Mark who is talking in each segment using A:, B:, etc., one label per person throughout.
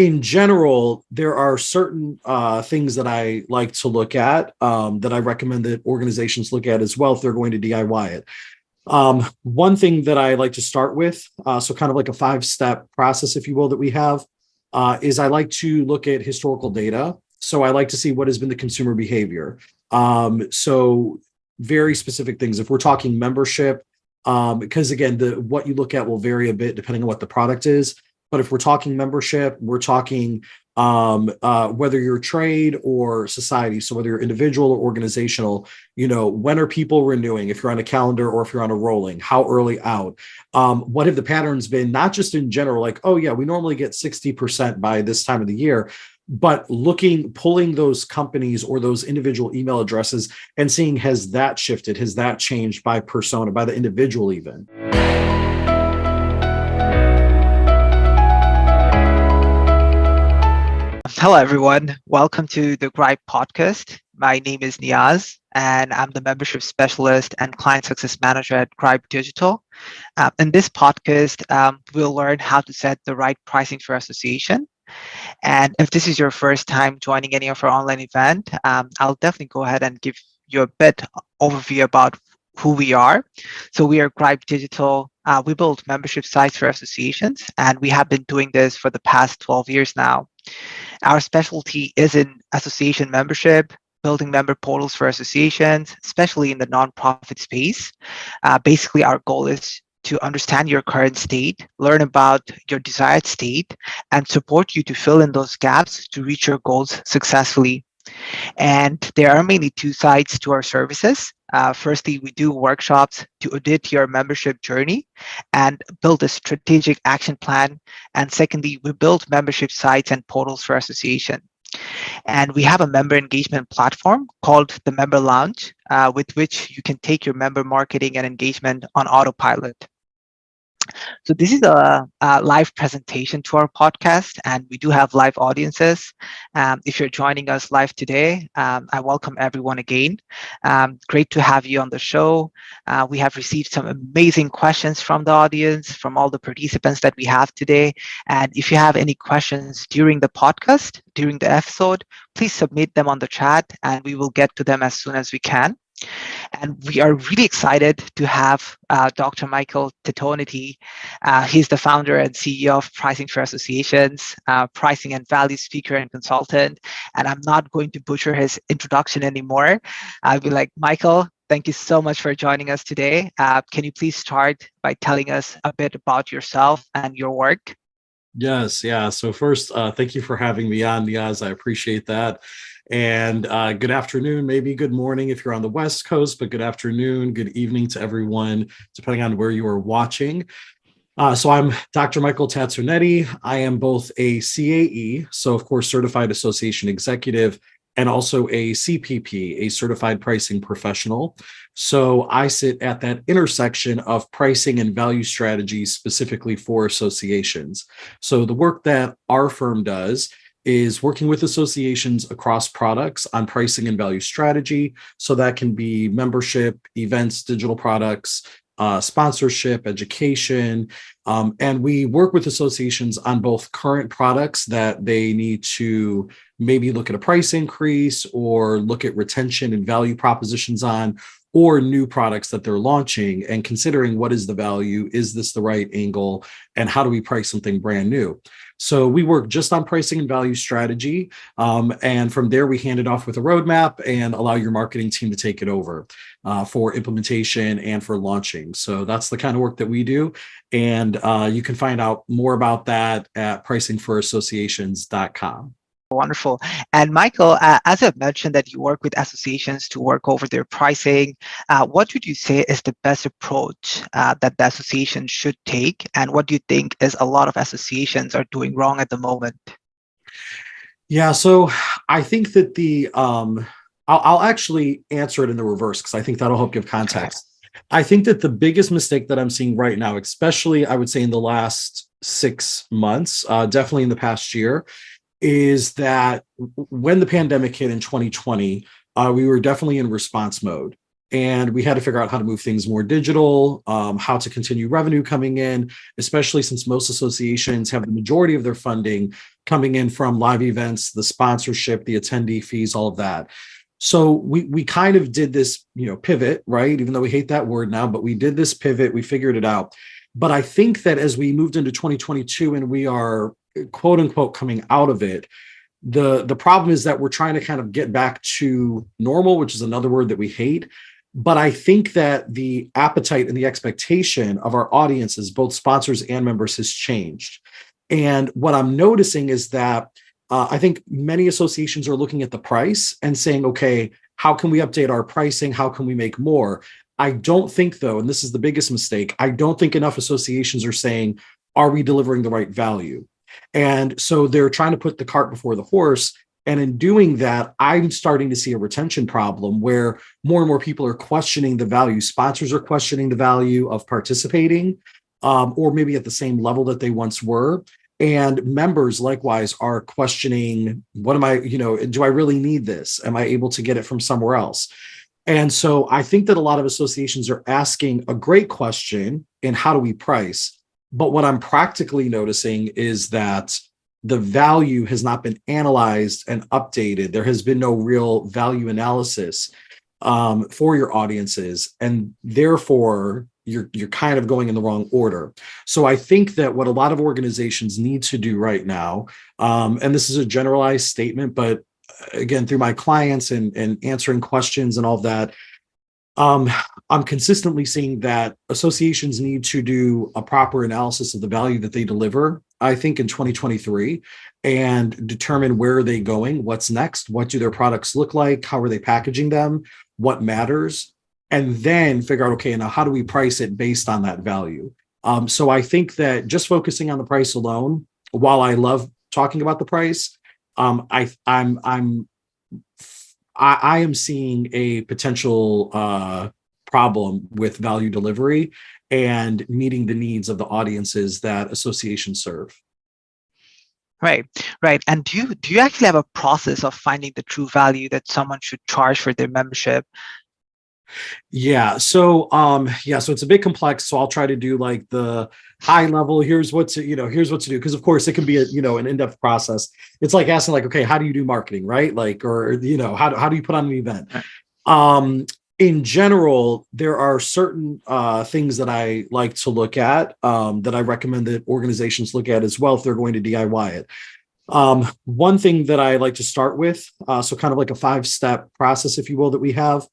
A: In general, there are certain things that I like to look at that I recommend that organizations look at as well if they're going to DIY it. One thing that I like to start with, so kind of like a 5-step process, if you will, that we have, is I like to look at historical data. So I like to see what has been the consumer behavior. So very specific things. If we're talking membership, because again, the what you look at will vary a bit depending on what the product is. But if we're talking membership, we're talking whether you're trade or society, so whether you're individual or organizational, when are people renewing? If you're on a calendar or if you're on a rolling, how early out? What have the patterns been? Not just in general, like, oh yeah, we normally get 60% by this time of the year, but pulling those companies or those individual email addresses and seeing, has that shifted? Has that changed by persona, by the individual even?
B: Hello, everyone. Welcome to the Grype podcast. My name is Niaz, and I'm the membership specialist and client success manager at Grype Digital. In this podcast, we'll learn how to set the right pricing for association. And if this is your first time joining any of our online event, I'll definitely go ahead and give you a bit overview about who we are. So we are Grype Digital. We build membership sites for associations, and we have been doing this for the past 12 years now. Our specialty is in association membership, building member portals for associations, especially in the nonprofit space. Basically, our goal is to understand your current state, learn about your desired state, and support you to fill in those gaps to reach your goals successfully. And there are mainly two sides to our services. Firstly, we do workshops to audit your membership journey and build a strategic action plan. And secondly, we build membership sites and portals for association. And we have a member engagement platform called the Member Lounge, with which you can take your member marketing and engagement on autopilot. So this is a live presentation to our podcast, and we do have live audiences. If you're joining us live today, I welcome everyone again. Great to have you on the show. We have received some amazing questions from the audience, from all the participants that we have today. And if you have any questions during the podcast, during the episode, please submit them on the chat, and we will get to them as soon as we can. And we are really excited to have Dr. Michael Tatonetti. He's the founder and CEO of Pricing for Associations, pricing and value speaker and consultant. And I'm not going to butcher his introduction anymore. I'll be like, Michael, thank you so much for joining us today. Can you please start by telling us a bit about yourself and your work?
A: Yes, yeah. So first, thank you for having me on, Niaz. I appreciate that. And good afternoon, maybe good morning if you're on the West Coast, but good afternoon, good evening to everyone, depending on where you are watching. So I'm Dr. Michael Tatonetti. I am both a CAE, so of course, Certified Association Executive, and also a CPP, a Certified Pricing Professional. So I sit at that intersection of pricing and value strategies specifically for associations. So the work that our firm does is working with associations across products on pricing and value strategy. So that can be membership, events, digital products, sponsorship, education. And we work with associations on both current products that they need to maybe look at a price increase or look at retention and value propositions on, or new products that they're launching and considering what is the value, is this the right angle, and how do we price something brand new? So we work just on pricing and value strategy. And from there, we hand it off with a roadmap and allow your marketing team to take it over for implementation and for launching. So that's the kind of work that we do. And you can find out more about that at pricingforassociations.com.
B: Wonderful. And Michael, as I've mentioned that you work with associations to work over their pricing, what would you say is the best approach that the association should take? And what do you think is a lot of associations are doing wrong at the moment?
A: Yeah, so I think that I'll actually answer it in the reverse because I think that'll help give context. I think that the biggest mistake that I'm seeing right now, especially I would say in the last 6 months, definitely in the past year, is that when the pandemic hit in 2020, we were definitely in response mode. and we had to figure out how to move things more digital, how to continue revenue coming in, especially since most associations have the majority of their funding coming in from live events, the sponsorship, the attendee fees, all of that. So we kind of did this, pivot, right? Even though we hate that word now, but we did this pivot, we figured it out. But I think that as we moved into 2022 and we are quote unquote coming out of it, the problem is that we're trying to kind of get back to normal, which is another word that we hate. But I think that the appetite and the expectation of our audiences, both sponsors and members, has changed. And what I'm noticing is that I think many associations are looking at the price and saying, okay, how can we update our pricing? How can we make more? I don't think, though, and this is the biggest mistake, I don't think enough associations are saying, are we delivering the right value? And so they're trying to put the cart before the horse. And in doing that, I'm starting to see a retention problem where more and more people are questioning the value. Sponsors are questioning the value of participating, or maybe at the same level that they once were. And members likewise are questioning, what am I, do I really need this? Am I able to get it from somewhere else? And so I think that a lot of associations are asking a great question in how do we price? But what I'm practically noticing is that the value has not been analyzed and updated. There has been no real value analysis for your audiences. And therefore, you're kind of going in the wrong order. So I think that what a lot of organizations need to do right now, and this is a generalized statement, but again, through my clients and answering questions and all of that, I'm consistently seeing that associations need to do a proper analysis of the value that they deliver, I think, in 2023, and determine where are they going, what's next, what do their products look like, how are they packaging them, what matters, and then figure out, okay, now how do we price it based on that value? So I think that just focusing on the price alone, while I love talking about the price, I am seeing a potential problem with value delivery and meeting the needs of the audiences that associations serve.
B: Right, right. And do you actually have a process of finding the true value that someone should charge for their membership?
A: Yeah. So so it's a bit complex. So I'll try to do like the high level. Here's what to do. Because of course it can be an in-depth process. It's like asking like, okay, how do you do marketing, right? Like, or how do you put on an event? In general, there are certain things that I like to look at that I recommend that organizations look at as well if they're going to DIY it. One thing that I like to start with, so kind of like a 5-step process, if you will, that we have,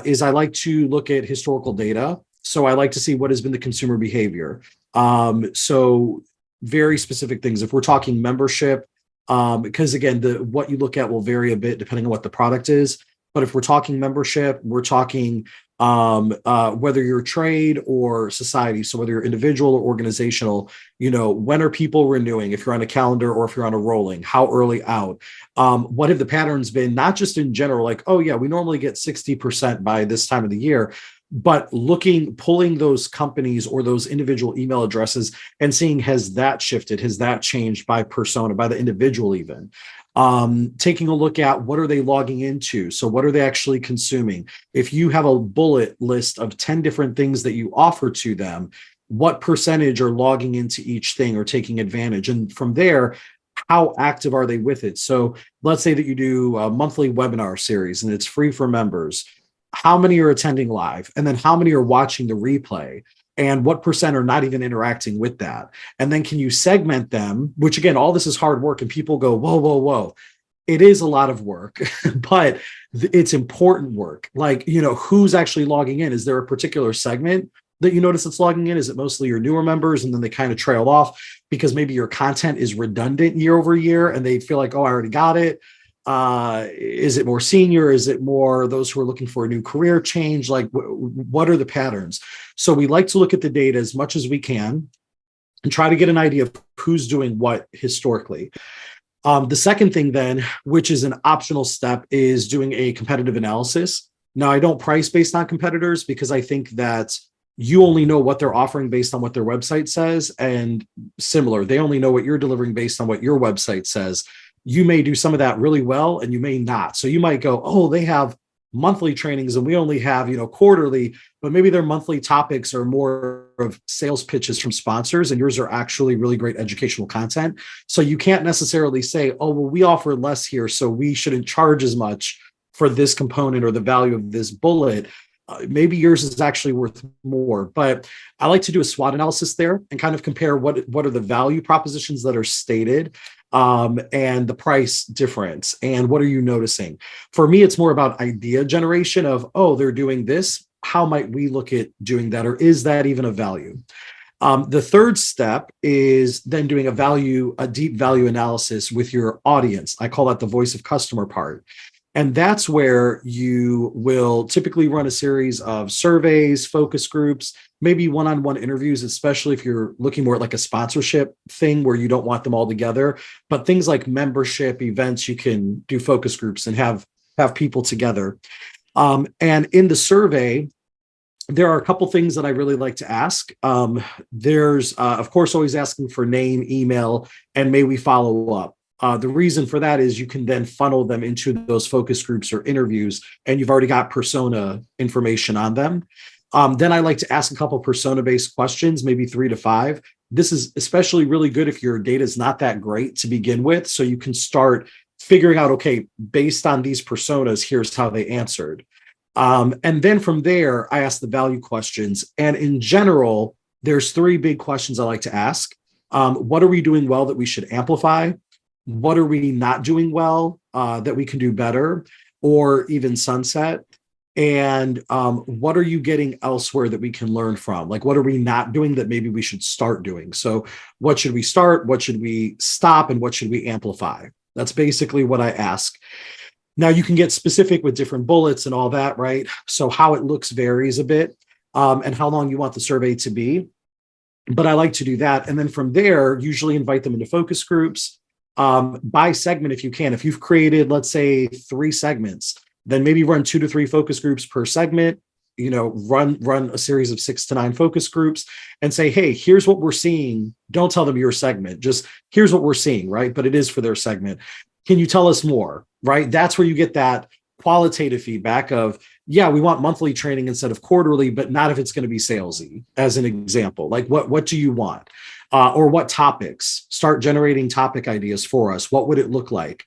A: is I like to look at historical data. So I like to see what has been the consumer behavior. So very specific things. If we're talking membership, because again, what you look at will vary a bit depending on what the product is. But if we're talking membership, we're talking whether you're trade or society. So whether you're individual or organizational, when are people renewing? If you're on a calendar or if you're on a rolling, how early out? What have the patterns been? Not just in general, like, oh yeah, we normally get 60% by this time of the year, but pulling those companies or those individual email addresses and seeing, has that shifted? Has that changed by persona, by the individual even? Taking a look at what are they logging into? So what are they actually consuming? If you have a bullet list of 10 different things that you offer to them, what percentage are logging into each thing or taking advantage? And from there, how active are they with it? So let's say that you do a monthly webinar series and it's free for members. How many are attending live? And then how many are watching the replay? And what percent are not even interacting with that? And then can you segment them, which again, all this is hard work and people go, whoa, whoa, whoa. It is a lot of work, but it's important work. Like, who's actually logging in? Is there a particular segment that you notice that's logging in? Is it mostly your newer members and then they kind of trail off because maybe your content is redundant year over year and they feel like, oh, I already got it. Is it more senior? Is it more those who are looking for a new career change? Like, what are the patterns? So we like to look at the data as much as we can and try to get an idea of who's doing what historically. The second thing then, which is an optional step, is doing a competitive analysis. Now, I don't price based on competitors because I think that you only know what they're offering based on what their website says, and similar, they only know what you're delivering based on what your website says. You may do some of that really well and you may not. So you might go, oh, they have monthly trainings and we only have, quarterly, but maybe their monthly topics are more of sales pitches from sponsors and yours are actually really great educational content. So you can't necessarily say, oh, well, we offer less here, so we shouldn't charge as much for this component or the value of this bullet. Maybe yours is actually worth more. But I like to do a SWOT analysis there and kind of compare what are the value propositions that are stated, and the price difference, and what are you noticing. For me, it's more about idea generation of, oh, they're doing this, how might we look at doing that, or is that even a value? The third step is then doing a deep value analysis with your audience. I call that the voice of customer part. And that's where you will typically run a series of surveys, focus groups, maybe one-on-one interviews, especially if you're looking more at like a sponsorship thing where you don't want them all together. But things like membership events, you can do focus groups and have people together. And in the survey, there are a couple things that I really like to ask. There's, of course, always asking for name, email, and may we follow up. The reason for that is you can then funnel them into those focus groups or interviews, and you've already got persona information on them. Then I like to ask a couple persona-based questions, maybe 3 to 5. This is especially really good if your data is not that great to begin with, so you can start figuring out, okay, based on these personas, here's how they answered. And then from there, I ask the value questions. And in general, there's 3 big questions I like to ask. What are we doing well that we should amplify? What are we not doing well that we can do better, or even sunset? And what are you getting elsewhere that we can learn from? Like, what are we not doing that maybe we should start doing? So what should we start? What should we stop? And what should we amplify? That's basically what I ask. Now, you can get specific with different bullets and all that, right? So how it looks varies a bit, and how long you want the survey to be. But I like to do that. And then from there, usually invite them into focus groups. By segment, if you can. If you've created, let's say, 3 segments, then maybe run 2 to 3 focus groups per segment. Run a series of 6 to 9 focus groups and say, hey, here's what we're seeing. Don't tell them your segment, just here's what we're seeing, right? But it is for their segment. Can you tell us more, right? That's where you get that qualitative feedback of, yeah, we want monthly training instead of quarterly, but not if it's going to be salesy, as an example. Like, what do you want? Or what topics? Start generating topic ideas for us. What would it look like?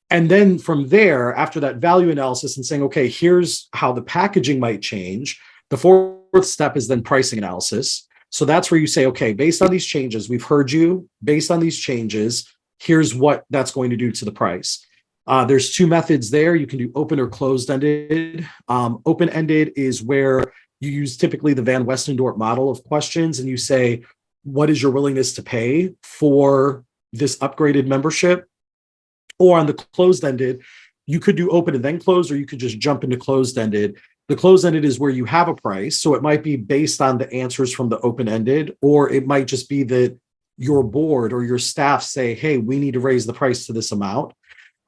A: And then from there, after that value analysis and saying, okay, here's how the packaging might change. The 4th step is then pricing analysis. So that's where you say, okay, based on these changes, we've heard you. Based on these changes, here's what that's going to do to the price. There's 2 methods there. You can do open or closed-ended. Open-ended is where you use typically the Van Westendorp model of questions, and you say, what is your willingness to pay for this upgraded membership? Or on the closed-ended, you could do open and then close, or you could just jump into closed-ended. The closed-ended is where you have a price. So it might be based on the answers from the open-ended, or it might just be that your board or your staff say, hey, we need to raise the price to this amount.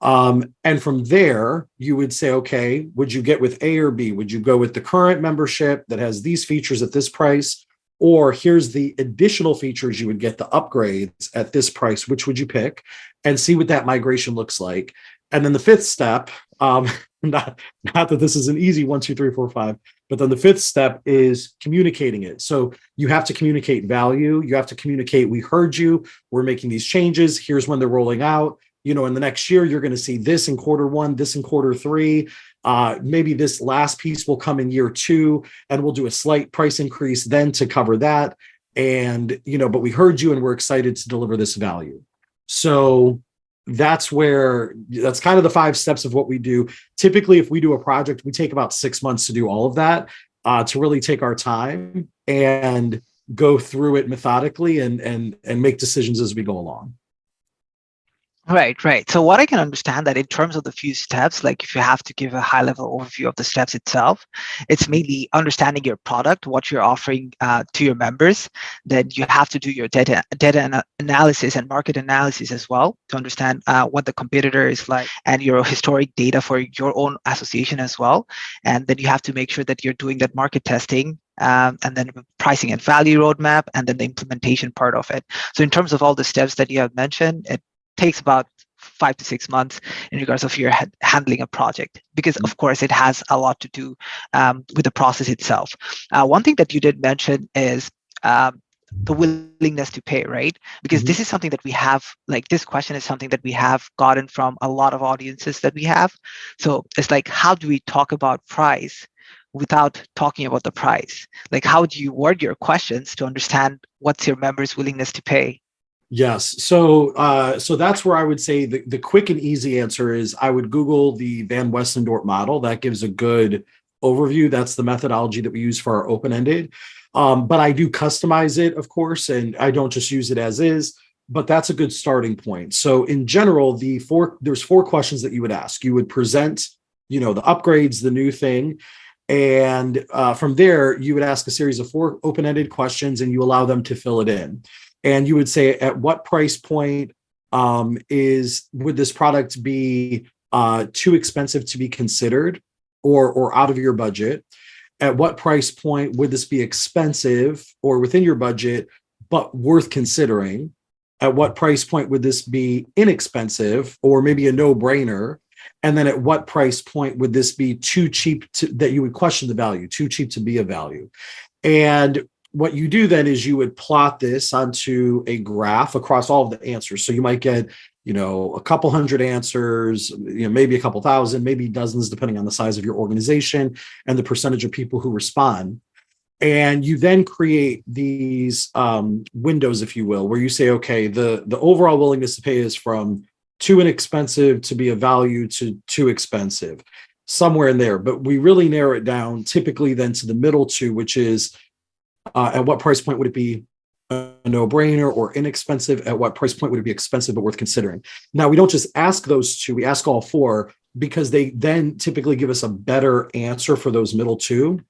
A: And from there, you would say, okay, would you get with A or B? Would you go with the current membership that has these features at this price? Or here's the additional features you would get, the upgrades at this price. Which would you pick? And see what that migration looks like. And then the 5th step, not that this is an easy 1, 2, 3, 4, 5, but then the 5th step is communicating it. So you have to communicate value. You have to communicate, we heard you, we're making these changes. Here's when they're rolling out. In the next year, you're going to see this in Q1, this in Q3. Maybe this last piece will come in year 2, and we'll do a slight price increase then to cover that. And, but we heard you and we're excited to deliver this value. So that's kind of the 5 steps of what we do. Typically, if we do a project, we take about 6 months to do all of that, to really take our time and go through it methodically and make decisions as we go along.
B: Right. So what I can understand that in terms of the few steps, like if you have to give a high level overview of the steps itself, it's mainly understanding your product, what you're offering to your members. Then you have to do your data analysis and market analysis as well to understand what the competitor is like and your historic data for your own association as well. And then you have to make sure that you're doing that market testing, and then pricing and value roadmap, and then the implementation part of it. So in terms of all the steps that you have mentioned, it takes about 5 to 6 months in regards of your handling a project, because of course it has a lot to do with the process itself. One thing that you did mention is the willingness to pay, right? Because this
A: Mhm.
B: is something that we have, like this question is something that we have gotten from a lot of audiences that we have. So it's like, how do we talk about price without talking about the price? Like, how do you word your questions to understand what's your members' willingness to pay?
A: Yes. So that's where I would say the quick and easy answer is I would Google the Van Westendorp model. That gives a good overview. That's the methodology that we use for our open-ended. But I do customize it, of course, and I don't just use it as is, but that's a good starting point. So in general, there's four questions that you would ask. You would present, the upgrades, the new thing. And from there, you would ask a series of four open-ended questions and you allow them to fill it in. And you would say, at what price point would this product be too expensive to be considered or out of your budget? At what price point would this be expensive or within your budget, but worth considering? At what price point would this be inexpensive or maybe a no-brainer? And then at what price point would this be too cheap that you would question the value, too cheap to be a value? And what you do then is you would plot this onto a graph across all of the answers. So you might get, a couple hundred answers, maybe a couple thousand, maybe dozens, depending on the size of your organization and the percentage of people who respond. And you then create these windows, if you will, where you say, okay, the overall willingness to pay is from too inexpensive to be a value to too expensive, somewhere in there. But we really narrow it down typically then to the middle two, which is at what price point would it be a no-brainer or inexpensive? At what price point would it be expensive but worth considering? Now, we don't just ask those two, we ask all four because they then typically give us a better answer for those middle two.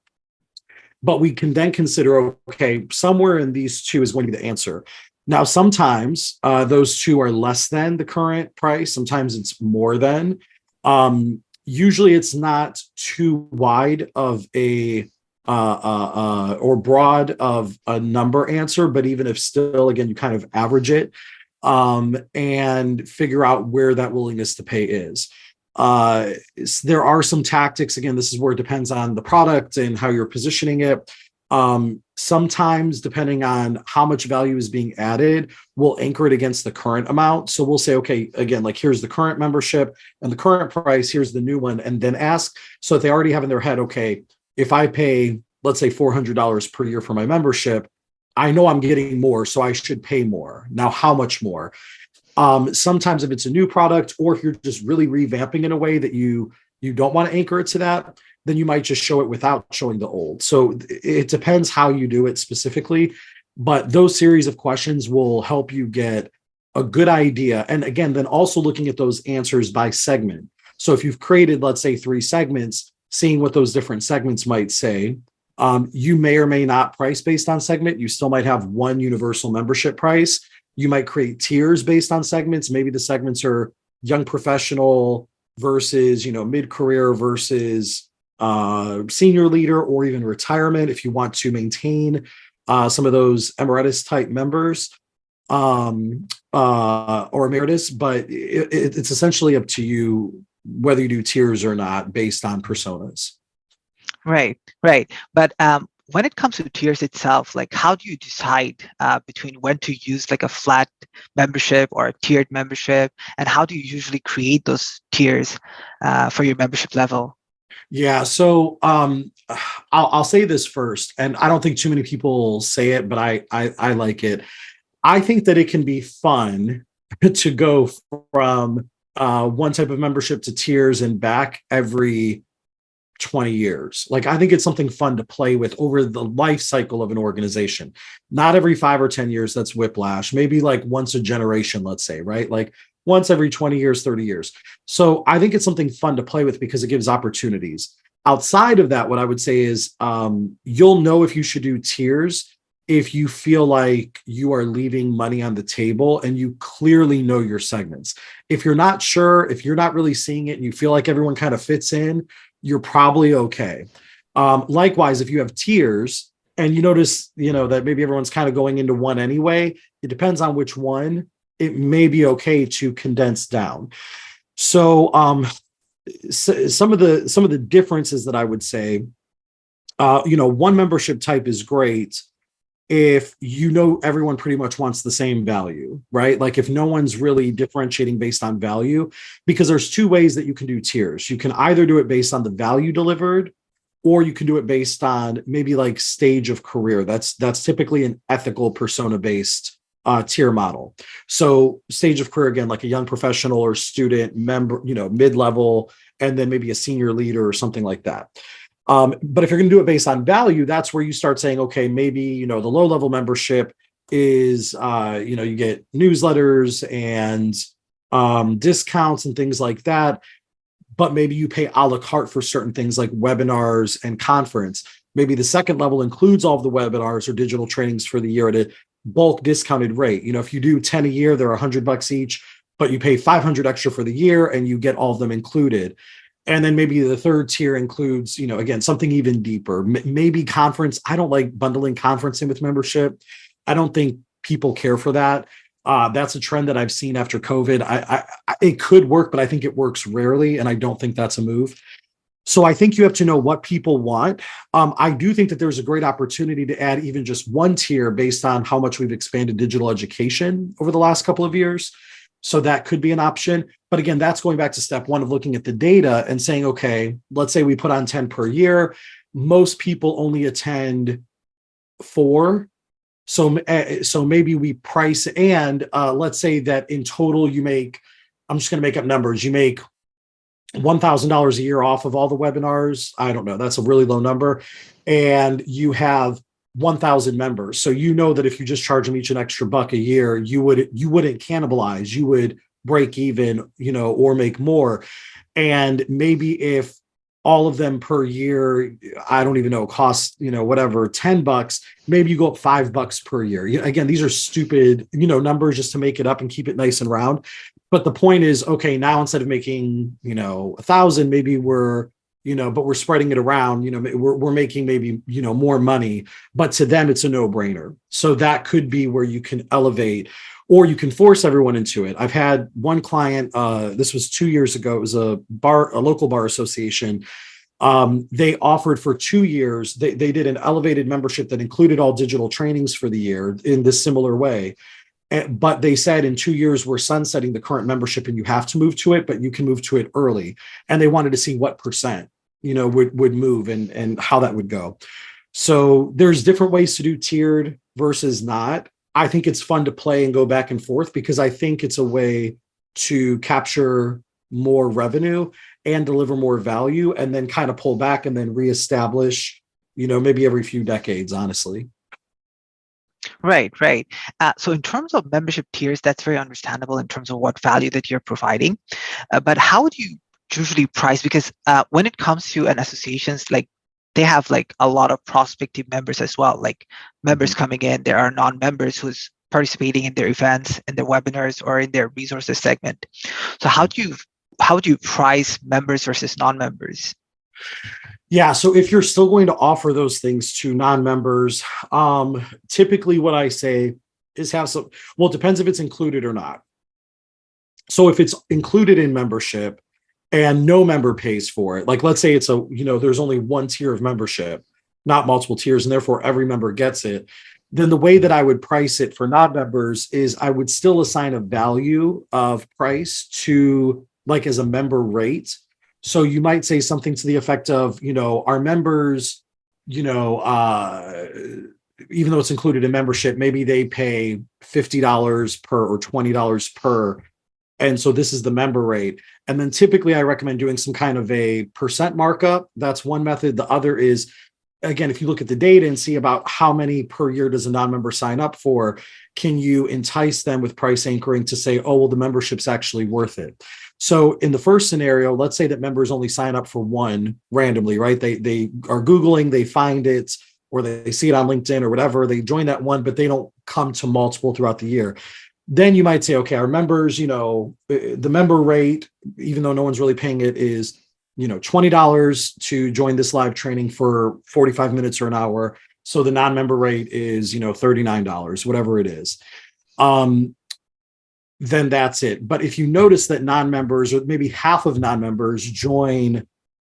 A: But we can then consider, okay, somewhere in these two is going to be the answer. Now, sometimes those two are less than the current price. Sometimes it's more than. Usually it's not too wide of a or broad of a number answer, but even if still, again, you kind of average it and figure out where that willingness to pay is. There are some tactics. Again, this is where it depends on the product and how you're positioning it. Sometimes, depending on how much value is being added, we'll anchor it against the current amount. So we'll say, okay, again, like here's the current membership and the current price, here's the new one, and then ask. So if they already have in their head, okay, if I pay, let's say $400 per year for my membership, I know I'm getting more, so I should pay more. Now, how much more? Sometimes if it's a new product, or if you're just really revamping in a way that you don't want to anchor it to that, then you might just show it without showing the old. So it depends how you do it specifically, but those series of questions will help you get a good idea. And again, then also looking at those answers by segment. So if you've created, let's say, 3 segments, seeing what those different segments might say. You may or may not price based on segment. You still might have one universal membership price. You might create tiers based on segments. Maybe the segments are young professional versus, mid-career versus senior leader, or even retirement if you want to maintain some of those emeritus type members or emeritus. But it's essentially up to you whether you do tiers or not based on personas.
B: Right, right. But when it comes to tiers itself, like how do you decide between when to use like a flat membership or a tiered membership, and how do you usually create those tiers for your membership level?
A: Yeah, so I'll say this first, and I don't think too many people say it, but I like it. I think that it can be fun to go from one type of membership to tiers and back every 20 years. Like, I think it's something fun to play with over the life cycle of an organization. Not every 5 or 10 years, that's whiplash. Maybe like once a generation, let's say, right? Like once every 20 years, 30 years. So I think it's something fun to play with because it gives opportunities. Outside of that, what I would say is you'll know if you should do tiers if you feel like you are leaving money on the table and you clearly know your segments. If you're not sure, if you're not really seeing it and you feel like everyone kind of fits in, you're probably okay. Likewise, if you have tiers and you notice, that maybe everyone's kind of going into one anyway, it depends on which one. it may be okay to condense down. So, some of the differences that I would say, one membership type is great if everyone pretty much wants the same value, right? Like if no one's really differentiating based on value, because there's two ways that you can do tiers. You can either do it based on the value delivered, or you can do it based on maybe like stage of career. That's typically an ethical persona based tier model. So stage of career, again, like a young professional or student member, mid-level, and then maybe a senior leader or something like that. But if you're going to do it based on value, that's where you start saying, okay, maybe, the low level membership is, you get newsletters and discounts and things like that. But maybe you pay a la carte for certain things like webinars and conference. Maybe the second level includes all of the webinars or digital trainings for the year at a bulk discounted rate. If you do 10 a year, they're $100 each, but you pay 500 extra for the year and you get all of them included. And then maybe the third tier includes, again, something even deeper. Maybe conference. I don't like bundling conference in with membership. I don't think people care for that. That's a trend that I've seen after COVID. It could work, but I think it works rarely, and I don't think that's a move. So I think you have to know what people want. I do think that there's a great opportunity to add even just one tier based on how much we've expanded digital education over the last couple of years. So that could be an option. But again, that's going back to step one of looking at the data and saying, okay, let's say we put on 10 per year. Most people only attend 4. So maybe we price, and let's say that in total you make, I'm just going to make up numbers, you make $1,000 a year off of all the webinars. I don't know, that's a really low number. And you have 1,000 members. So that if you just charge them each an extra buck a year, you wouldn't cannibalize, you would break even, or make more. And maybe if all of them per year, I don't even know, cost, whatever, $10, maybe you go up $5 per year. Again, these are stupid, numbers just to make it up and keep it nice and round. But the point is, okay, now instead of making, 1,000, maybe we're, but we're spreading it around, we're making maybe, more money, but to them, it's a no brainer. So that could be where you can elevate, or you can force everyone into it. I've had one client, this was 2 years ago. It was a local bar association. They offered for 2 years, they did an elevated membership that included all digital trainings for the year in this similar way. But they said in 2 years, we're sunsetting the current membership and you have to move to it, but you can move to it early. And they wanted to see what percent, would move and how that would go. So there's different ways to do tiered versus not. I think it's fun to play and go back and forth because I think it's a way to capture more revenue and deliver more value and then kind of pull back and then reestablish, maybe every few decades, honestly.
B: Right. So in terms of membership tiers, that's very understandable in terms of what value that you're providing. But how do you usually price? Because when it comes to an associations, like they have like a lot of prospective members as well, like members coming in, there are non-members who's participating in their events, in their webinars, or in their resources segment. So how do you price members versus non-members?
A: Yeah. So if you're still going to offer those things to non-members, typically what I say is have some, well, it depends if it's included or not. So if it's included in membership and no member pays for it, like let's say it's there's only one tier of membership, not multiple tiers, and therefore every member gets it, then the way that I would price it for non-members is I would still assign a value of price to like as a member rate. So you might say something to the effect of, our members, even though it's included in membership, maybe they pay $50 per or $20 per. And so this is the member rate. And then typically I recommend doing some kind of a percent markup. That's one method. The other is, again, if you look at the data and see about how many per year does a non-member sign up for, can you entice them with price anchoring to say, oh, well, the membership's actually worth it. So in the first scenario, let's say that members only sign up for one randomly, right? They are Googling, they find it, or they see it on LinkedIn or whatever. They join that one, but they don't come to multiple throughout the year. Then you might say, okay, our members, the member rate, even though no one's really paying it, is, $20 to join this live training for 45 minutes or an hour. So the non-member rate is, $39, whatever it is. then that's it. But if you notice that non-members, or maybe half of non-members, join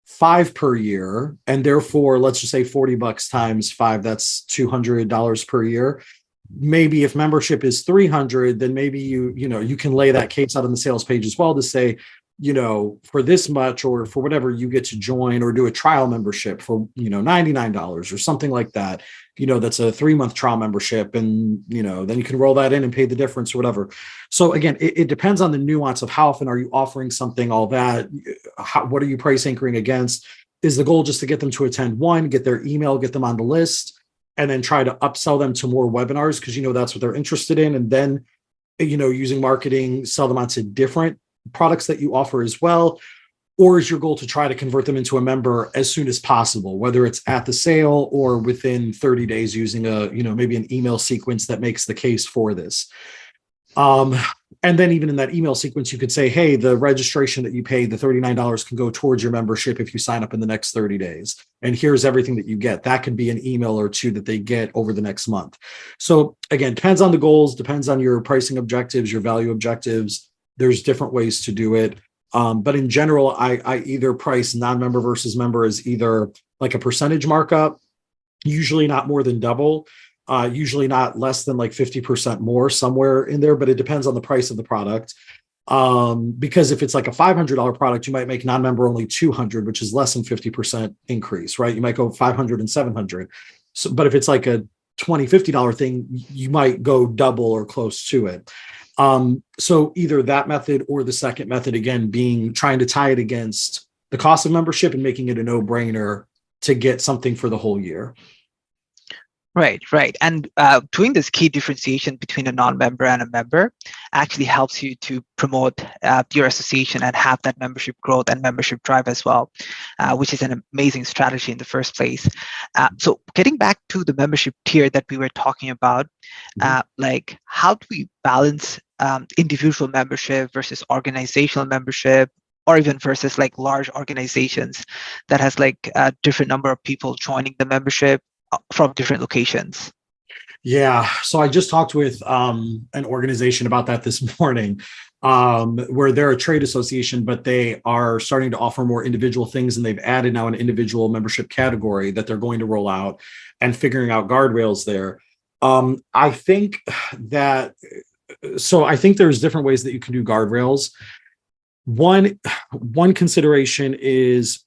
A: 5 per year, and therefore let's just say $40 times 5, that's $200 per year. Maybe if membership is 300, then maybe you can lay that case out on the sales page as well to say, for this much, or for whatever, you get to join or do a trial membership for $99 or something like that. That's a 3-month trial membership, and then you can roll that in and pay the difference or whatever. So again, it depends on the nuance of how often are you offering something, all that. What are you price anchoring against? Is the goal just to get them to attend one, get their email, get them on the list, and then try to upsell them to more webinars because that's what they're interested in, and then using marketing, sell them onto different products that you offer as well? Or is your goal to try to convert them into a member as soon as possible, whether it's at the sale or within 30 days using maybe an email sequence that makes the case for this? And then even in that email sequence, you could say, hey, the registration that you paid, the $39 can go towards your membership if you sign up in the next 30 days. And here's everything that you get. That could be an email or two that they get over the next month. So again, depends on the goals, depends on your pricing objectives, your value objectives. There's different ways to do it. But in general, I either price non-member versus member as either like a percentage markup, usually not more than double, usually not less than like 50% more, somewhere in there, but it depends on the price of the product. Because if it's like a $500 product, you might make non-member only $200, which is less than 50% increase, right? You might go $500 and $700. So, but if it's like a $20, $50 thing, you might go double or close to it. So either that method or the second method, again, being trying to tie it against the cost of membership and making it a no-brainer to get something for the whole year.
B: Right. And doing this key differentiation between a non-member and a member actually helps you to promote your association and have that membership growth and membership drive as well, which is an amazing strategy in the first place. So getting back to the membership tier that we were talking about, like how do we balance individual membership versus organizational membership, or even versus like large organizations that has like a different number of people joining the membership from different locations?
A: Yeah. So I just talked with an organization about that this morning, where they're a trade association, but they are starting to offer more individual things. And they've added now an individual membership category that they're going to roll out, and figuring out guardrails there. I think there's different ways that you can do guardrails. One consideration is,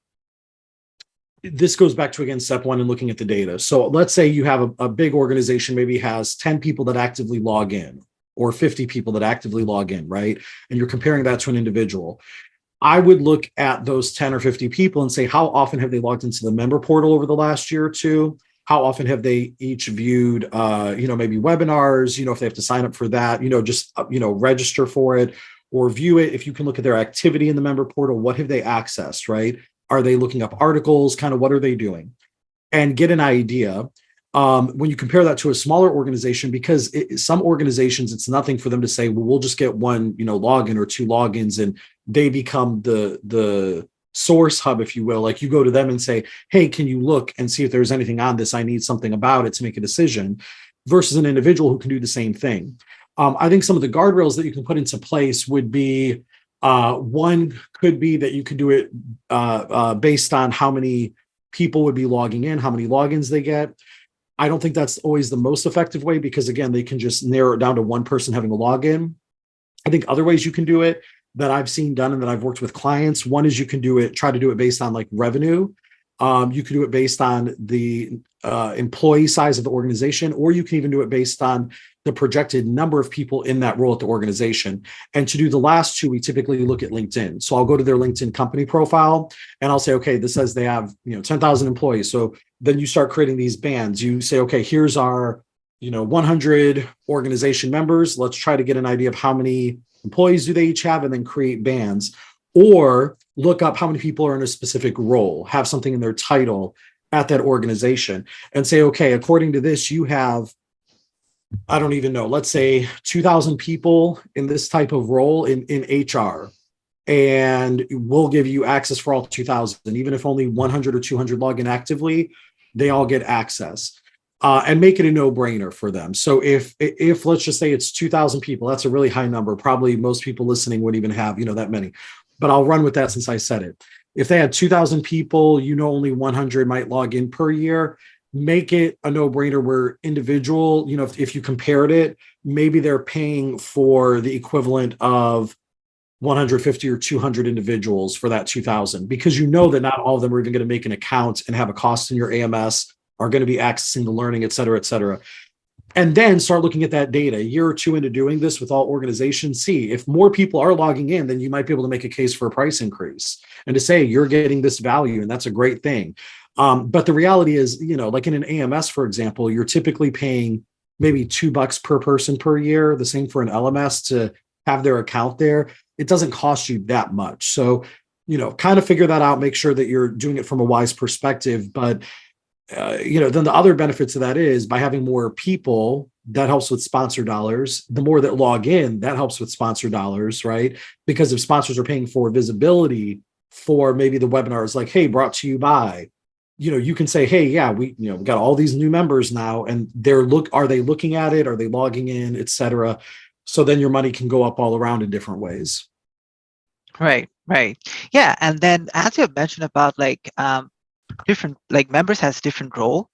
A: this goes back to, again, step one and looking at the data. So let's say you have a big organization, maybe has 10 people that actively log in, or 50 people that actively log in, right? And you're comparing that to an individual. I would look at those 10 or 50 people and say, how often have they logged into the member portal over the last year or two? How often have they each viewed, maybe webinars, if they have to sign up for that, just register for it or view it. If you can look at their activity in the member portal, what have they accessed, right? Are they looking up articles? Kind of what are they doing? And get an idea. When you compare that to a smaller organization, because some organizations, it's nothing for them to say, well, we'll just get one, login or 2 logins, and they become the source hub, if you will. Like, you go to them and say, hey, can you look and see if there's anything on this? I need something about it to make a decision, versus an individual who can do the same thing. I think some of the guardrails that you can put into place would be, one could be that you could do it based on how many people would be logging in, how many logins they get. I don't think that's always the most effective way, because again, they can just narrow it down to one person having a login. I think other ways you can do it that I've seen done and that I've worked with clients, one is you can try to do it based on like revenue. You can do it based on the employee size of the organization, or you can even do it based on the projected number of people in that role at the organization. And to do the last two, we typically look at LinkedIn. So I'll go to their LinkedIn company profile and I'll say, okay, this says they have 10,000 employees. So then you start creating these bands. You say, okay, here's our 100 organization members. Let's try to get an idea of how many employees do they each have, and then create bands. Or look up how many people are in a specific role, have something in their title at that organization, and say, okay, according to this, you have, I don't even know, let's say 2,000 people in this type of role in HR, and we'll give you access for all 2,000. Even if only 100 or 200 log in actively, they all get access. and make it a no-brainer for them. So if let's just say it's 2,000 people, that's a really high number. Probably most people listening wouldn't even have that many. But I'll run with that since I said it. If they had 2,000 people, only 100 might log in per year. Make it a no-brainer where individual, if you compared it, maybe they're paying for the equivalent of 150 or 200 individuals for that 2,000, because that not all of them are even going to make an account and have a cost in your AMS, are going to be accessing the learning, et cetera, et cetera. And then start looking at that data a year or two into doing this with all organizations. See if more people are logging in, then you might be able to make a case for a price increase and to say you're getting this value, and that's a great thing. But the reality is, like in an AMS, for example, you're typically paying maybe $2 per person per year. The same for an LMS to have their account there. It doesn't cost you that much. So, kind of figure that out, make sure that you're doing it from a wise perspective. But, then the other benefits of that is by having more people, that helps with sponsor dollars. The more that log in, that helps with sponsor dollars, right? Because if sponsors are paying for visibility for maybe the webinars, like, hey, brought to you by, you can say, hey, yeah, we got all these new members now, and are they looking at it? Are they logging in, et cetera? So then your money can go up all around in different ways.
B: Right. Yeah. And then as you have mentioned about different, members has different role,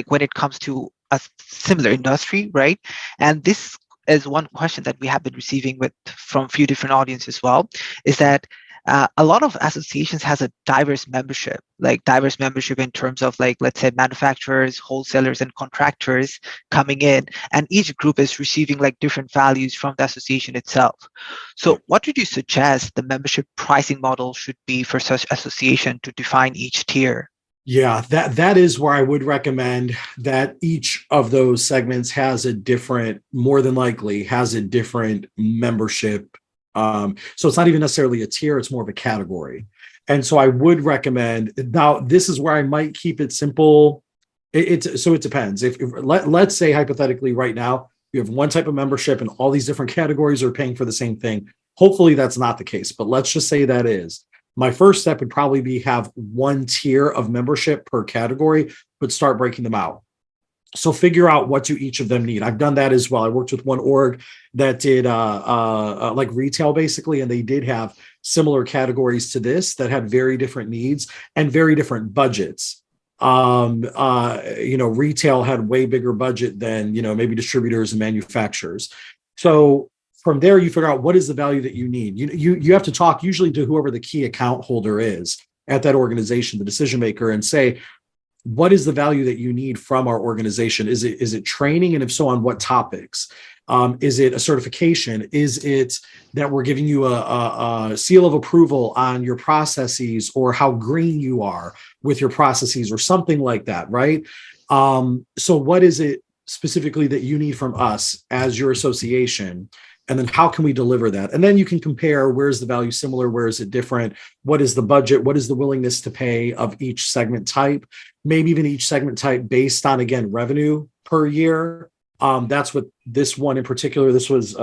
B: when it comes to a similar industry, right? And this is one question that we have been receiving from a few different audiences as well, is that a lot of associations has a diverse membership in terms of let's say manufacturers, wholesalers, and contractors coming in, and each group is receiving different values from the association itself. So what would you suggest the membership pricing model should be for such association to define each tier?
A: Yeah, that is where I would recommend that each of those segments more than likely has a different membership. So it's not even necessarily a tier, it's more of a category. And so I would recommend, now this is where I might keep it simple. So it depends. Let's say hypothetically right now, you have one type of membership and all these different categories are paying for the same thing. Hopefully that's not the case, but let's just say that is. My first step would probably be have one tier of membership per category, but start breaking them out. So figure out what do each of them need. I've done that as well. I worked with one org that did like retail basically, and they did have similar categories to this that had very different needs and very different budgets. Retail had way bigger budget than, maybe distributors and manufacturers. So from there, you figure out what is the value that you need. You have to talk usually to whoever the key account holder is at that organization, the decision maker, and say, what is the value that you need from our organization? Is it training? And if so, on what topics? Is it a certification? Is it that we're giving you a seal of approval on your processes, or how green you are with your processes, or something like that, right? So what is it specifically that you need from us as your association? And then how can we deliver that? And then you can compare, where's the value similar? Where is it different? What is the budget? What is the willingness to pay of each segment type? Maybe even each segment type based on, again, revenue per year. That's what this one in particular, this was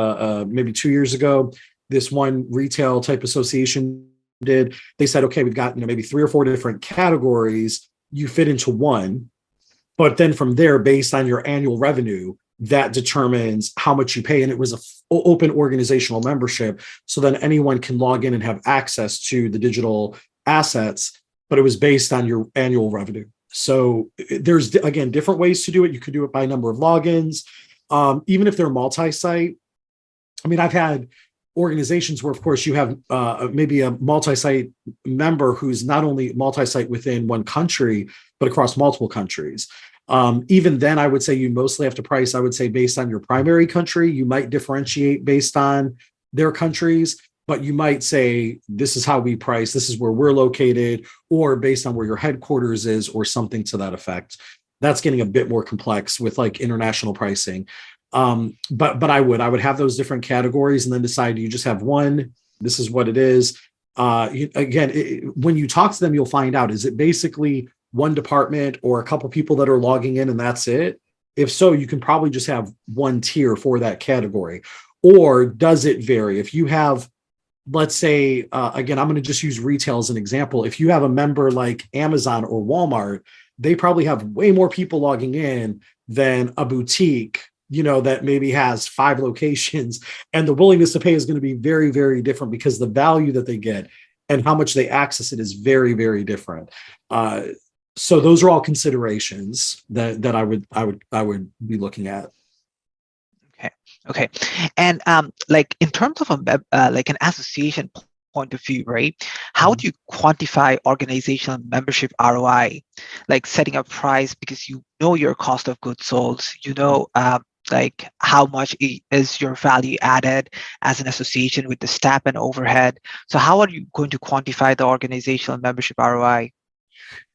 A: maybe 2 years ago, this one retail type association did. They said, okay, we've got maybe 3 or 4 different categories. You fit into one. But then from there, based on your annual revenue, that determines how much you pay. And it was an open organizational membership. So then anyone can log in and have access to the digital assets, but it was based on your annual revenue. So there's, again, different ways to do it. You could do it by number of logins, even if they're multi-site. I mean, I've had organizations where, of course, you have maybe a multi-site member who's not only multi-site within one country, but across multiple countries. Even then, I would say you mostly have to price, I would say, based on your primary country. You might differentiate based on their countries, but you might say, this is how we price, this is where we're located, or based on where your headquarters is, or something to that effect. That's getting a bit more complex with international pricing. But I would have those different categories and then decide you just have one, this is what it is. When you talk to them, you'll find out, is it basically one department or a couple people that are logging in and that's it? If so, you can probably just have one tier for that category. Or does it vary? If you have, let's say, again, I'm going to just use retail as an example. If you have a member like Amazon or Walmart, they probably have way more people logging in than a boutique, that maybe has 5 locations, and the willingness to pay is going to be very, very different because the value that they get and how much they access it is very, very different. So those are all considerations that I would be looking at.
B: Okay. Okay. And like in terms of like an association point of view, right? How do you quantify organizational membership ROI? Like setting a price because you know your cost of goods sold, like how much is your value added as an association with the staff and overhead. So how are you going to quantify the organizational membership ROI?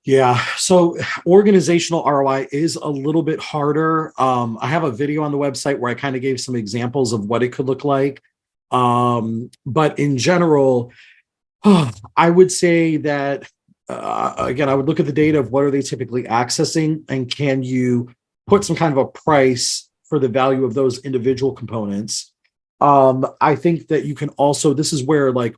A: Yeah. So organizational ROI is a little bit harder. I have a video on the website where I kind of gave some examples of what it could look like. But in general, I would say that, again, I would look at the data of what are they typically accessing, and can you put some kind of a price for the value of those individual components. I think that you can also, this is where like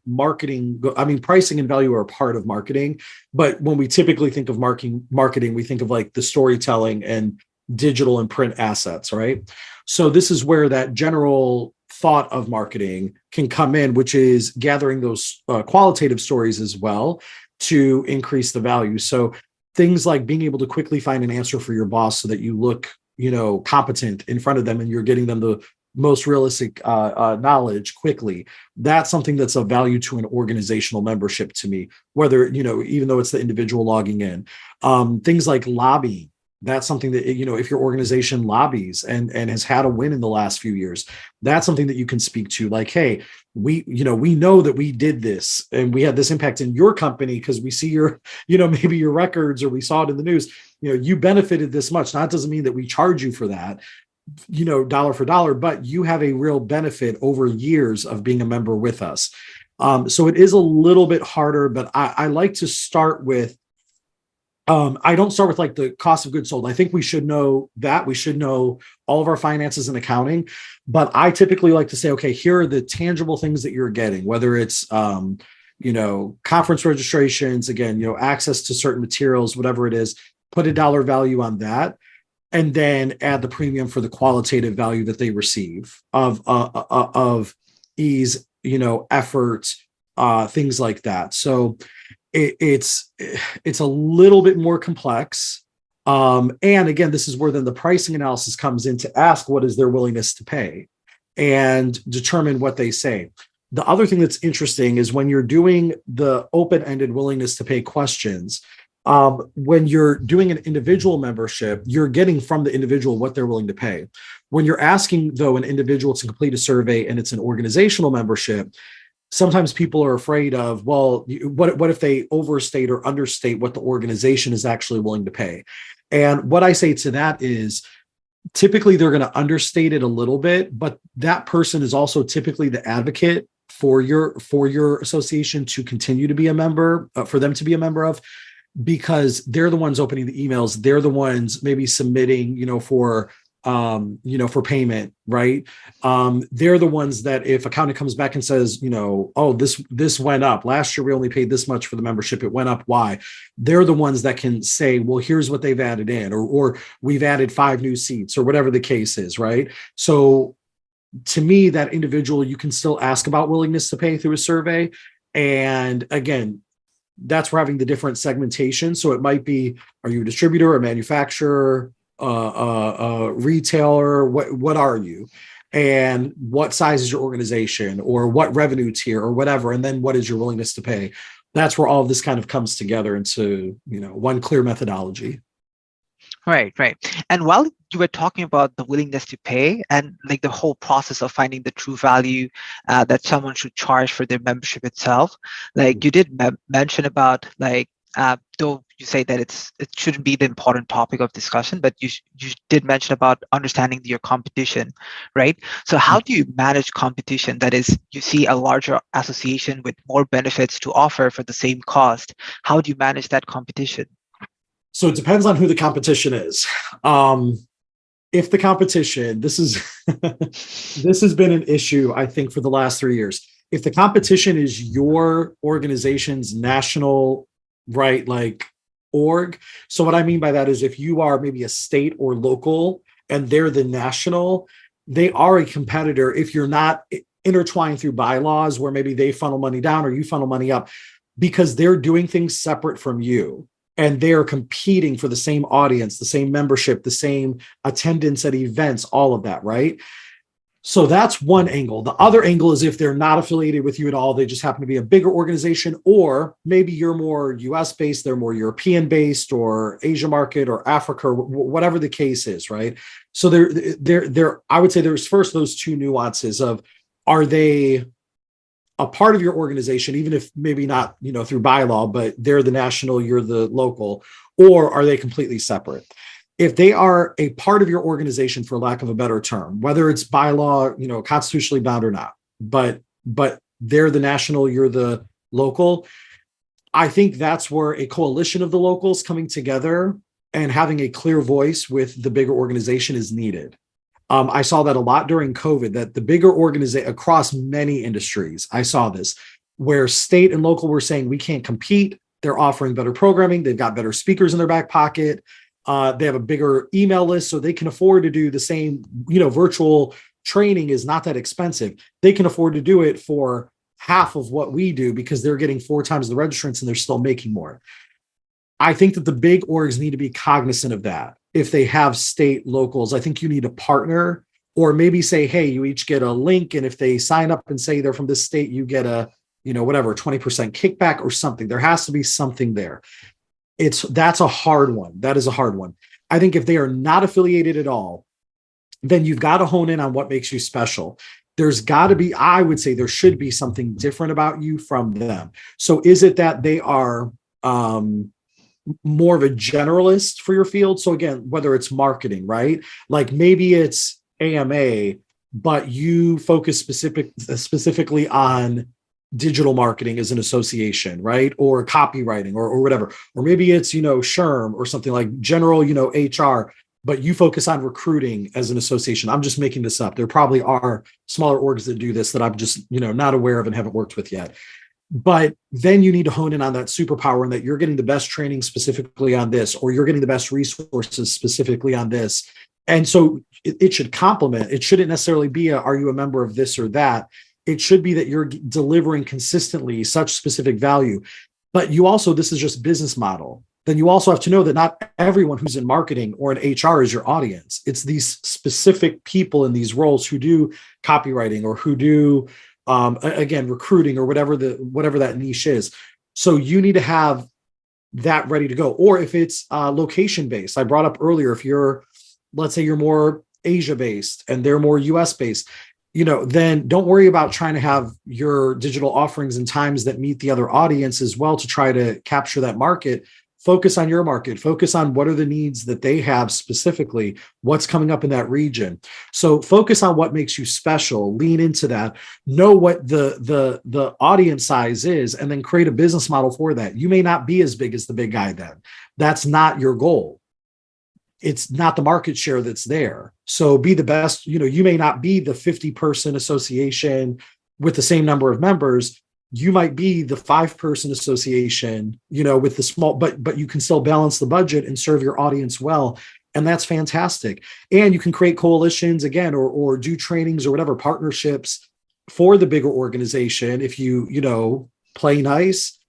A: pricing and value are a part of marketing, but when we typically think of marketing, we think of like the storytelling and digital and print assets, right? So this is where that general thought of marketing can come in, which is gathering those qualitative stories as well to increase the value. So things like being able to quickly find an answer for your boss so that you look, competent in front of them and you're getting them the most realistic knowledge quickly. That's something that's of value to an organizational membership to me, whether, even though it's the individual logging in. Things like lobbying. That's something that, if your organization lobbies and has had a win in the last few years, that's something that you can speak to. Like, hey, we know that we did this and we had this impact in your company because we see your, maybe your records, or we saw it in the news, you benefited this much. Now, that doesn't mean that we charge you for that, dollar for dollar, but you have a real benefit over years of being a member with us. So it is a little bit harder, but I like to start with, I don't start with like the cost of goods sold. I think we should know that. We should know all of our finances and accounting. But I typically like to say, okay, here are the tangible things that you're getting, whether it's, conference registrations, again, access to certain materials, whatever it is, put a dollar value on that, and then add the premium for the qualitative value that they receive of ease, effort, things like that. So it's a little bit more complex. And again, this is where then the pricing analysis comes in to ask what is their willingness to pay and determine what they say. The other thing that's interesting is when you're doing the open-ended willingness to pay questions, when you're doing an individual membership, you're getting from the individual what they're willing to pay. When you're asking, though, an individual to complete a survey and it's an organizational membership, sometimes people are afraid of, well, what if they overstate or understate what the organization is actually willing to pay? And what I say to that is, typically they're going to understate it a little bit, but that person is also typically the advocate for your association to continue to be a member, for them to be a member of, because they're the ones opening the emails. They're the ones maybe submitting, for payment, right? They're the ones that if accountant comes back and says, oh, this went up. Last year, we only paid this much for the membership. It went up. Why? They're the ones that can say, well, here's what they've added in, or we've added 5 new seats, or whatever the case is, right? So to me, that individual, you can still ask about willingness to pay through a survey. And again, that's where having the different segmentation. So it might be, are you a distributor, a manufacturer, a retailer? What are you? And what size is your organization, or what revenue tier, or whatever? And then what is your willingness to pay? That's where all of this kind of comes together into, one clear methodology.
B: Right, right. And while you were talking about the willingness to pay and like the whole process of finding the true value that someone should charge for their membership itself, like you did mention about like, though you say that it shouldn't be the important topic of discussion, but you did mention about understanding your competition, right? So how do you manage competition? That is, you see a larger association with more benefits to offer for the same cost. How do you manage that competition?
A: So it depends on who the competition is. If the competition, this has been an issue, I think, for the last 3 years. If the competition is your organization's national, right, like org. So what I mean by that is if you are maybe a state or local and they're the national, they are a competitor if you're not intertwined through bylaws where maybe they funnel money down or you funnel money up, because they're doing things separate from you and they are competing for the same audience, the same membership, the same attendance at events, all of that, right? So that's one angle. The other angle is if they're not affiliated with you at all, they just happen to be a bigger organization, or maybe you're more US based, they're more European based or Asia market or Africa, or whatever the case is, right? So I would say there's first those two nuances of, are they a part of your organization, even if maybe not, through bylaw, but they're the national, you're the local, or are they completely separate? If they are a part of your organization, for lack of a better term, whether it's bylaw, constitutionally bound or not, but they're the national, you're the local, I think that's where a coalition of the locals coming together and having a clear voice with the bigger organization is needed. I saw that a lot during COVID, that the bigger organization across many industries, I saw this, where state and local were saying, we can't compete. They're offering better programming. They've got better speakers in their back pocket. They have a bigger email list, so they can afford to do the same, virtual training is not that expensive. They can afford to do it for half of what we do because they're getting 4 times the registrants and they're still making more. I think that the big orgs need to be cognizant of that. If they have state locals, I think you need to partner, or maybe say, hey, you each get a link. And if they sign up and say they're from this state, you get a, 20% kickback or something. There has to be something there. That's a hard one. That is a hard one. I think if they are not affiliated at all, then you've got to hone in on what makes you special. There's got to be, I would say there should be something different about you from them. So is it that they are, more of a generalist for your field? So again, whether it's marketing, right? Like maybe it's AMA, but you focus specifically on digital marketing as an association, right? Or copywriting or whatever. Or maybe it's, SHRM or something like general, HR, but you focus on recruiting as an association. I'm just making this up. There probably are smaller orgs that do this that I'm just, not aware of and haven't worked with yet. But then you need to hone in on that superpower and that you're getting the best training specifically on this, or you're getting the best resources specifically on this. And so it should complement. It shouldn't necessarily be are you a member of this or that? It should be that you're delivering consistently such specific value. But you also, this is just business model. Then you also have to know that not everyone who's in marketing or in HR is your audience. It's these specific people in these roles who do copywriting or who do again, recruiting or whatever that niche is. So you need to have that ready to go. Or if it's location based, I brought up earlier, if let's say you're more Asia based and they're more US based, then don't worry about trying to have your digital offerings in times that meet the other audience as well to try to capture that market. Focus on your market, focus on what are the needs that they have specifically, what's coming up in that region. So focus on what makes you special, lean into that, know what the audience size is, and then create a business model for that. You may not be as big as the big guy then. That's not your goal. It's not the market share that's there. So be the best, you may not be the 50-person association with the same number of members. You might be the 5-person association, with the small, but you can still balance the budget and serve your audience well. And that's fantastic. And you can create coalitions again, or do trainings or whatever, partnerships for the bigger organization. If you, play nice,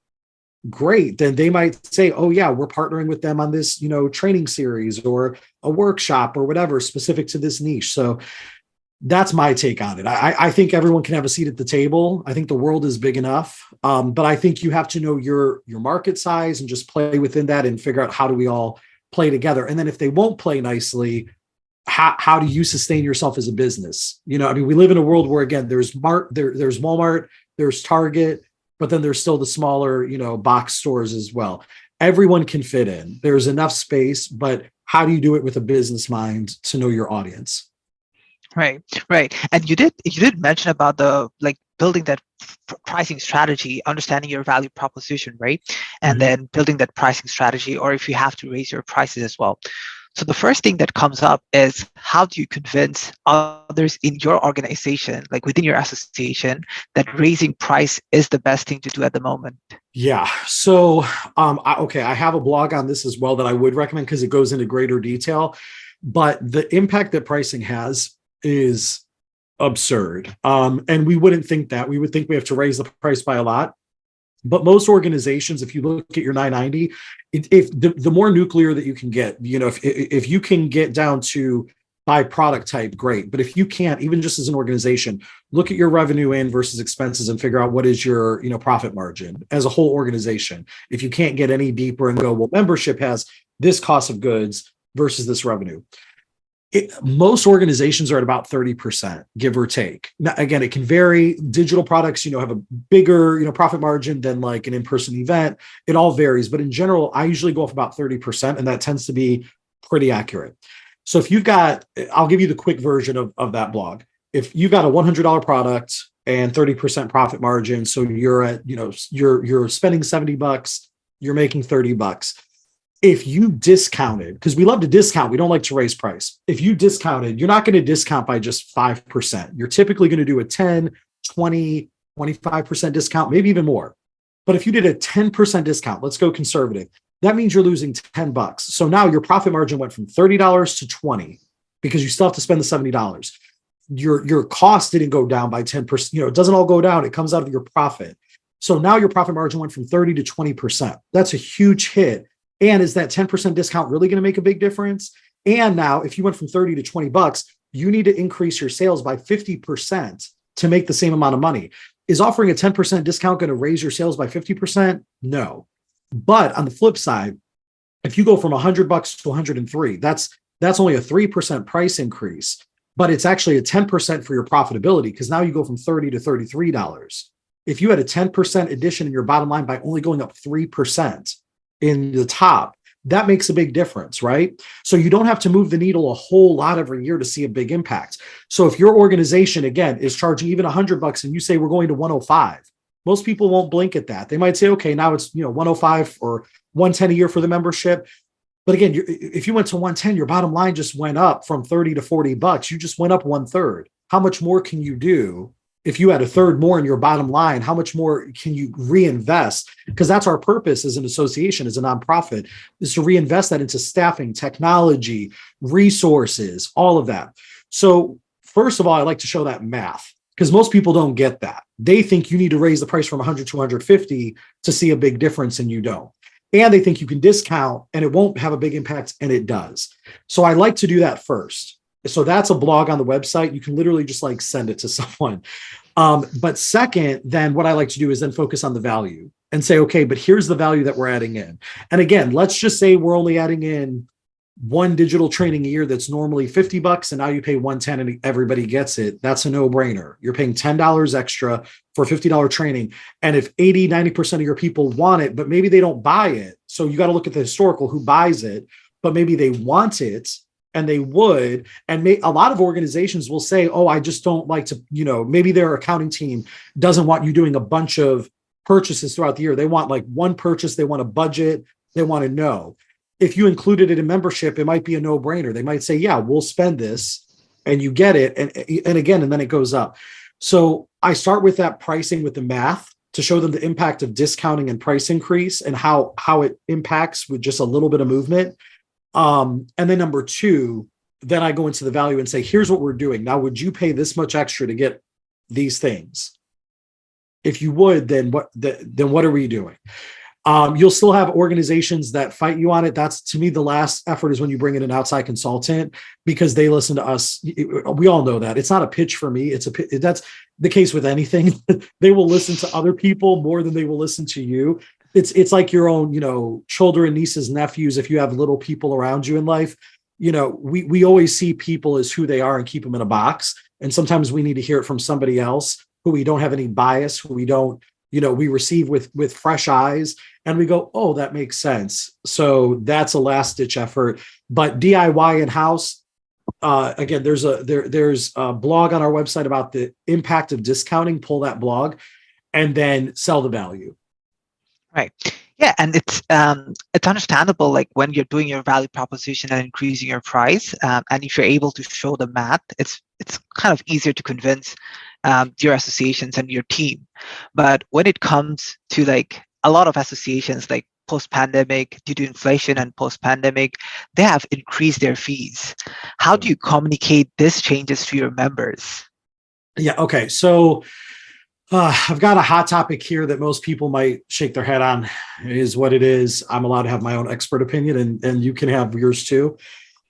A: great. Then they might say, oh yeah, we're partnering with them on this, training series or a workshop or whatever specific to this niche. So that's my take on it. I think everyone can have a seat at the table. I think the world is big enough, but I think you have to know your market size and just play within that and figure out how do we all play together. And then if they won't play nicely, how do you sustain yourself as a business? We live in a world where again, there's Walmart, there's Target, but then there's still the smaller, box stores as well. Everyone can fit in. There's enough space, but how do you do it with a business mind to know your audience?
B: Right. And you did mention about the building that pricing strategy, understanding your value proposition, right? And then building that pricing strategy, or if you have to raise your prices as well. So the first thing that comes up is, how do you convince others in your organization, like within your association, that raising price is the best thing to do at the moment?
A: Yeah. So, I have a blog on this as well that I would recommend because it goes into greater detail. But the impact that pricing has is absurd. And we wouldn't think that. We would think we have to raise the price by a lot. But most organizations, if you look at your 990, if the more nuclear that you can get, if you can get down to by product type, great. But if you can't, even just as an organization, look at your revenue in versus expenses and figure out what is your, profit margin as a whole organization. If you can't get any deeper and go, well, membership has this cost of goods versus this revenue. Most organizations are at about 30%, give or take. Now, again, it can vary. Digital products, have a bigger, profit margin than like an in-person event. It all varies. But in general, I usually go off about 30%, and that tends to be pretty accurate. So if you've got, I'll give you the quick version of that blog. If you've got a $100 product and 30% profit margin, so you're at, you're spending $70, you're making $30. If you discounted, because we love to discount, we don't like to raise price. If you discounted, you're not going to discount by just 5%. You're typically going to do a 10, 20, 25% discount, maybe even more. But if you did a 10% discount, let's go conservative, that means you're losing $10. So now your profit margin went from $30 to $20 because you still have to spend the $70. Your cost didn't go down by 10%. It doesn't all go down. It comes out of your profit. So now your profit margin went from 30 to 20%. That's a huge hit. And is that 10% discount really going to make a big difference? And now if you went from 30 to $20, you need to increase your sales by 50% to make the same amount of money. Is offering a 10% discount going to raise your sales by 50%? No. But on the flip side, if you go from $100 to 103, that's only a 3% price increase, but it's actually a 10% for your profitability because now you go from $30 to $33. If you had a 10% addition in your bottom line by only going up 3% in the top, that makes a big difference, right? So you don't have to move the needle a whole lot every year to see a big impact. So if your organization, again, is charging even $100 and you say we're going to 105, most people won't blink at that. They might say, okay, now it's 105 or 110 a year for the membership. But again, if you went to 110, your bottom line just went up from 30 to $40. You just went up 1/3. How much more can you do? If you had a third more in your bottom line, how much more can you reinvest? Because that's our purpose as an association, as a nonprofit, is to reinvest that into staffing, technology, resources, all of that. So first of all, I like to show that math because most people don't get that. They think you need to raise the price from 100 to 150 to see a big difference, and you don't. And they think you can discount and it won't have a big impact, and it does. So I like to do that first. So that's a blog on the website. You can literally just like send it to someone. But second, then what I like to do is then focus on the value and say, okay, but here's the value that we're adding in. And again, let's just say we're only adding in one digital training a year that's normally $50 and now you pay $110 and everybody gets it. That's a no-brainer. You're paying $10 extra for $50 training. And if 80, 90% of your people want it, but maybe they don't buy it. So you got to look at the historical who buys it, but maybe they want it. And they would, and a lot of organizations will say, oh, I just don't like to, maybe their accounting team doesn't want you doing a bunch of purchases throughout the year. They want like one purchase, they want a budget, they want to know. If you included it in membership, it might be a no-brainer. They might say, yeah, we'll spend this, and you get it. And again, and then it goes up. So I start with that pricing with the math to show them the impact of discounting and price increase and how it impacts with just a little bit of movement. And then number two, then I go into the value and say, here's what we're doing. Now, would you pay this much extra to get these things? If you would, then what are we doing? You'll still have organizations that fight you on it. That's, to me, the last effort is when you bring in an outside consultant because they listen to us. We all know that. It's not a pitch for me. That's the case with anything. They will listen to other people more than they will listen to you. It's like your own, children, nieces, nephews. If you have little people around you in life, we always see people as who they are and keep them in a box. And sometimes we need to hear it from somebody else who we don't have any bias, who we don't, we receive with fresh eyes, and we go, oh, that makes sense. So that's a last ditch effort. But DIY in-house, again, there's a blog on our website about the impact of discounting. Pull that blog and then sell the value.
B: Right. Yeah, and it's understandable. Like when you're doing your value proposition and increasing your price, and if you're able to show the math, it's kind of easier to convince your associations and your team. But when it comes to like a lot of associations, like post-pandemic, due to inflation and post-pandemic, they have increased their fees. How do you communicate these changes to your members?
A: Yeah. Okay. So I've got a hot topic here that most people might shake their head on. It is what it is. I'm allowed to have my own expert opinion, and you can have yours too.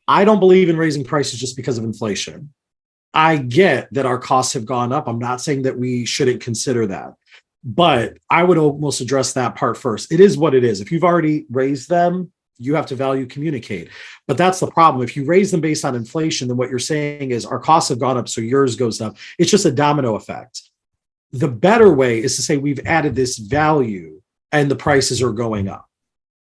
A: I don't believe in raising prices just because of inflation. I get that our costs have gone up. I'm not saying that we shouldn't consider that, but I would almost address that part first. It is what it is. If you've already raised them, you have to value communicate. But that's the problem. If you raise them based on inflation, then what you're saying is our costs have gone up, so yours goes up. It's just a domino effect. The better way is to say we've added this value and the prices are going up.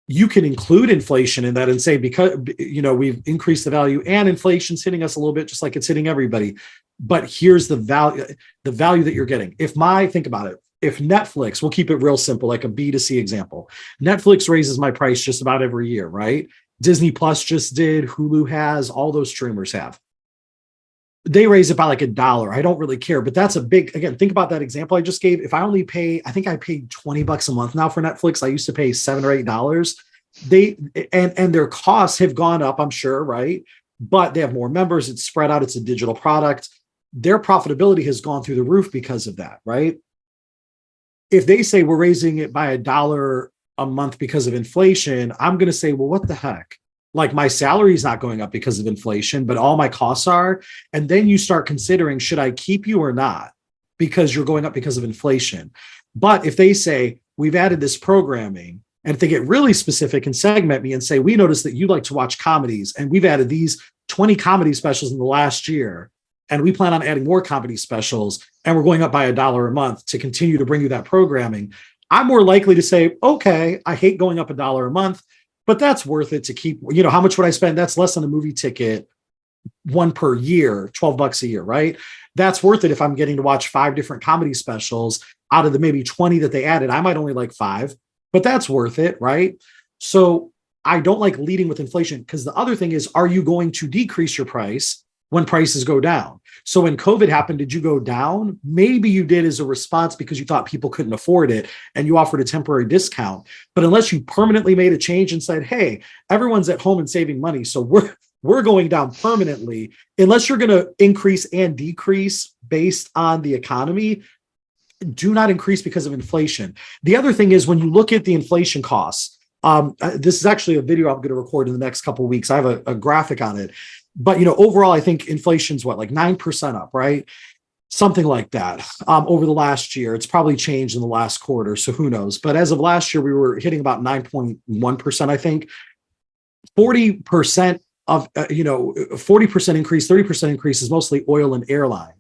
A: You can include inflation in that and say, because we've increased the value and inflation's hitting us a little bit, just like it's hitting everybody. But here's the value that you're getting. Think about it. If Netflix, we'll keep it real simple, like a B2C example. Netflix raises my price just about every year, right? Disney Plus just did, Hulu has, all those streamers have. They raise it by like $1. I don't really care, but that's a big, again, think about that example I just gave. If I only pay, I think I paid $20 a month now for Netflix. I used to pay $7 or $8. And their costs have gone up, I'm sure, right? But they have more members. It's spread out. It's a digital product. Their profitability has gone through the roof because of that, right? If they say we're raising it by $1 a month because of inflation, I'm going to say, well, what the heck? Like my salary is not going up because of inflation, but all my costs are. And then you start considering, should I keep you or not? Because you're going up because of inflation. But if they say, we've added this programming, and if they get really specific and segment me and say, we noticed that you like to watch comedies and we've added these 20 comedy specials in the last year, and we plan on adding more comedy specials, and we're going up by $1 a month to continue to bring you that programming, I'm more likely to say, okay, I hate going up $1 a month, but that's worth it to keep. How much would I spend? That's less than a movie ticket, one per year, $12 a year, right? That's worth it if I'm getting to watch 5 different comedy specials out of the maybe 20 that they added. I might only like 5, but that's worth it, right? So I don't like leading with inflation, because the other thing is, are you going to decrease your price when prices go down? So when COVID happened, did you go down? Maybe you did as a response because you thought people couldn't afford it and you offered a temporary discount. But unless you permanently made a change and said, hey, everyone's at home and saving money, so we're going down permanently, unless you're going to increase and decrease based on the economy, do not increase because of inflation. The other thing is, when you look at the inflation costs, this is actually a video I'm going to record in the next couple of weeks. I have a graphic on it. But, overall, I think inflation's like 9% up, right? Something like that over the last year. It's probably changed in the last quarter, so who knows? But as of last year, we were hitting about 9.1%, I think. 40% of, 40% increase, 30% increase is mostly oil and airline.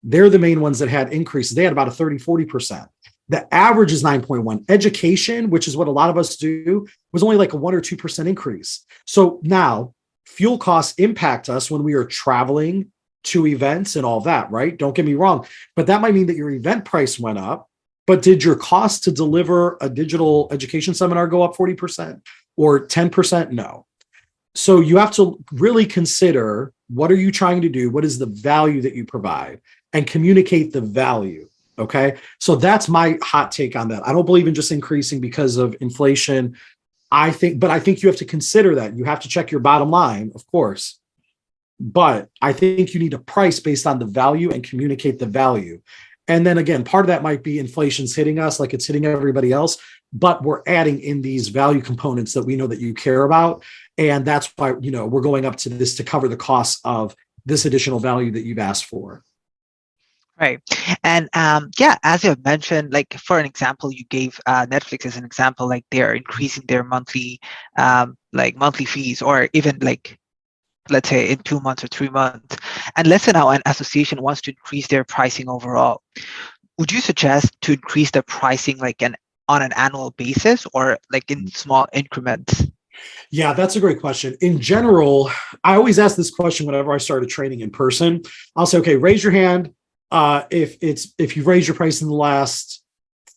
A: They're the main ones that had increases. They had about a 40%. The average is 9.1. Education, which is what a lot of us do, was only like a 1 or 2% increase. So now, fuel costs impact us when we are traveling to events and all that, right? Don't get me wrong, but that might mean that your event price went up, but did your cost to deliver a digital education seminar go up 40% or 10%? No. So you have to really consider, what are you trying to do? What is the value that you provide, and communicate the value. Okay. So that's my hot take on that. I don't believe in just increasing because of inflation. I think you have to consider that. You have to check your bottom line, of course. But I think you need to price based on the value and communicate the value. And then again, part of that might be inflation's hitting us like it's hitting everybody else, but we're adding in these value components that we know that you care about. And that's why, we're going up to this to cover the cost of this additional value that you've asked for.
B: Right. And as you have mentioned, like for an example, you gave Netflix as an example, like they're increasing their monthly fees, or even like, let's say in 2 months or 3 months. And let's say now an association wants to increase their pricing overall. Would you suggest to increase the pricing on an annual basis, or like in small increments?
A: Yeah, that's a great question. In general, I always ask this question whenever I started training in person. I'll say, okay, raise your hand if you've raised your price in the last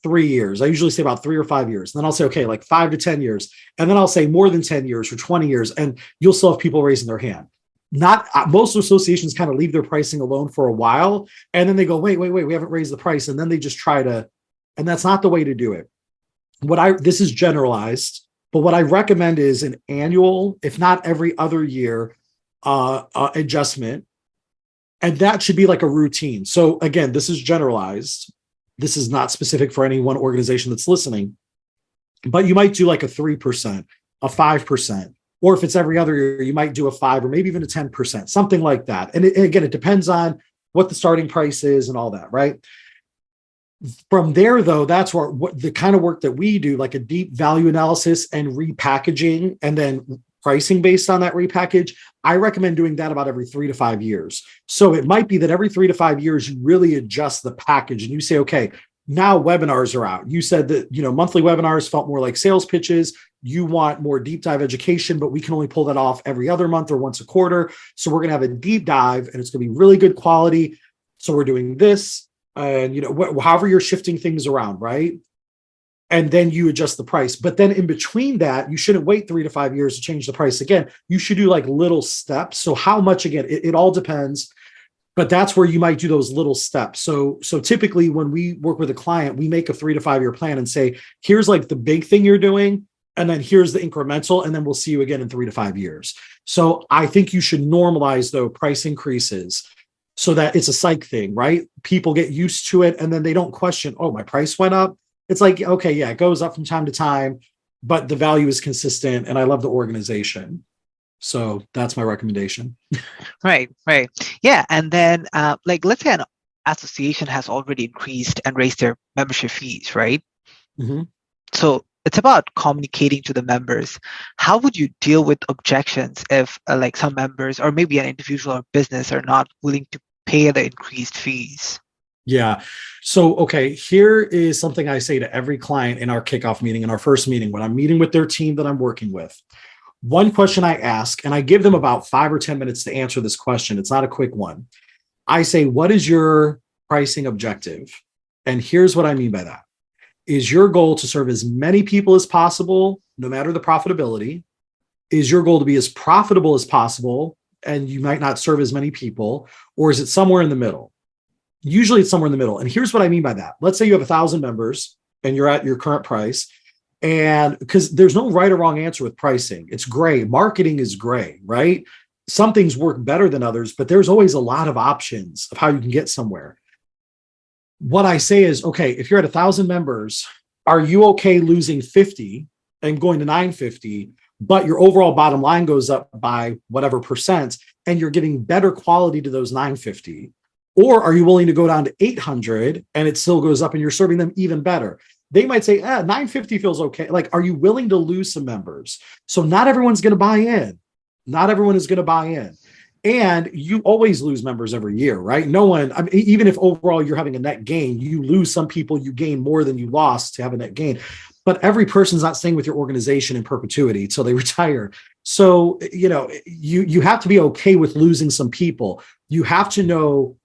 A: 3 years. I usually say about 3 or 5 years. And then I'll say, okay, like 5 to 10 years. And then I'll say more than 10 years or 20 years. And you'll still have people raising their hand. Not most associations kind of leave their pricing alone for a while. And then they go, wait, we haven't raised the price. And then they just try to, and that's not the way to do it. This is generalized, but what I recommend is an annual, if not every other year, adjustment. And that should be like a routine. So again, this is generalized. This is not specific for any one organization that's listening, but you might do like a 3%, a 5%, or if it's every other year, you might do a 5 or maybe even a 10%, something like that. And again, it depends on what the starting price is and all that, right? From there, though, that's where what the kind of work that we do, like a deep value analysis and repackaging, and then pricing based on that repackage. I recommend doing that about every 3 to 5 years. So it might be that every 3 to 5 years, you really adjust the package and you say, okay, now webinars are out. You said that, monthly webinars felt more like sales pitches. You want more deep dive education, but we can only pull that off every other month or once a quarter. So we're going to have a deep dive and it's going to be really good quality. So we're doing this and, however you're shifting things around, right? And then you adjust the price. But then in between that, you shouldn't wait 3 to 5 years to change the price again. You should do like little steps. So how much, again, it all depends, but that's where you might do those little steps. So typically when we work with a client, we make a 3 to 5 year plan and say, here's like the big thing you're doing. And then here's the incremental, and then we'll see you again in 3 to 5 years. So I think you should normalize though price increases so that it's a psych thing, right? People get used to it and then they don't question, oh, my price went up. It's like, okay, yeah, it goes up from time to time, but the value is consistent and I love the organization. So that's my recommendation.
B: Right. Yeah. And then let's say an association has already increased and raised their membership fees, right?
A: Mm-hmm.
B: So it's about communicating to the members. How would you deal with objections if some members or maybe an individual or business are not willing to pay the increased fees?
A: Yeah. So, okay, here is something I say to every client in our kickoff meeting, in our first meeting, when I'm meeting with their team that I'm working with. One question I ask, and I give them about 5 or 10 minutes to answer this question. It's not a quick one. I say, what is your pricing objective? And here's what I mean by that. Is your goal to serve as many people as possible, no matter the profitability? Is your goal to be as profitable as possible, and you might not serve as many people? Or is it somewhere in the middle? Usually it's somewhere in the middle. And here's what I mean by that. Let's say you have 1,000 members and you're at your current price. And because there's no right or wrong answer with pricing, it's gray. Marketing is gray, right? Some things work better than others, but there's always a lot of options of how you can get somewhere. What I say is, okay, if you're at 1,000 members, are you okay losing 50 and going to 950, but your overall bottom line goes up by whatever percent and you're giving better quality to those 950? Or are you willing to go down to 800 and it still goes up and you're serving them even better? They might say, 950 feels okay. Like, are you willing to lose some members? So not everyone's going to buy in. Not everyone is going to buy in. And you always lose members every year, right? No one, I mean, even if overall you're having a net gain, you lose some people, you gain more than you lost to have a net gain. But every person's not staying with your organization in perpetuity until they retire. So, you have to be okay with losing some people. You have to know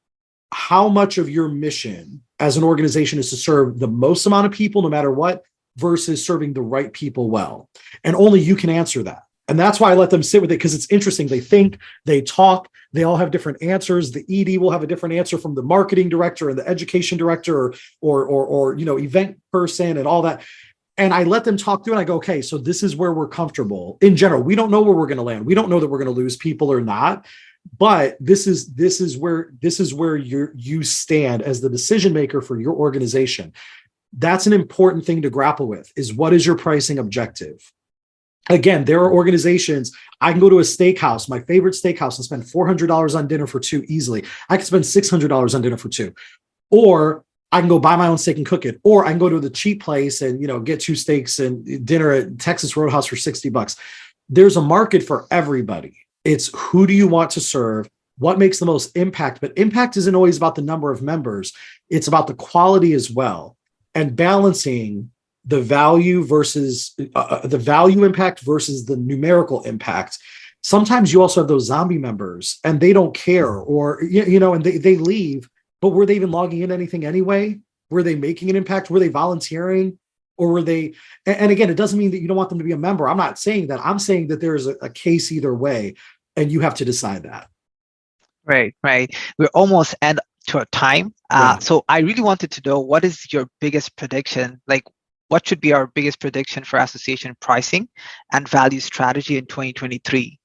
A: how much of your mission as an organization is to serve the most amount of people, no matter what, versus serving the right people well. And only you can answer that. And that's why I let them sit with it, because it's interesting. They think, they talk, they all have different answers. The ED will have a different answer from the marketing director and the education director or event person and all that. And I let them talk through and I go, okay, so this is where we're comfortable. In general, we don't know where we're going to land. We don't know that we're going to lose people or not. But this is where you stand as the decision maker for your organization. That's an important thing to grapple with, is what is your pricing objective? Again, there are organizations, I can go to a steakhouse, my favorite steakhouse, and spend $400 on dinner for two easily. I can spend $600 on dinner for two. Or I can go buy my own steak and cook it. Or I can go to the cheap place and get 2 steaks and dinner at Texas Roadhouse for $60. There's a market for everybody. It's who do you want to serve? What makes the most impact? But impact isn't always about the number of members. It's about the quality as well, and balancing the value versus the value impact versus the numerical impact. Sometimes you also have those zombie members and they don't care, or, and they leave, but were they even logging in anything anyway? Were they making an impact? Were they volunteering? Or were they, and again, it doesn't mean that you don't want them to be a member. I'm not saying that. I'm saying that there's a case either way, and you have to decide that.
B: Right, right. We're almost at to a time.
A: Yeah.
B: So I really wanted to know, what is your biggest prediction? Like, what should be our biggest prediction for association pricing and value strategy in 2023?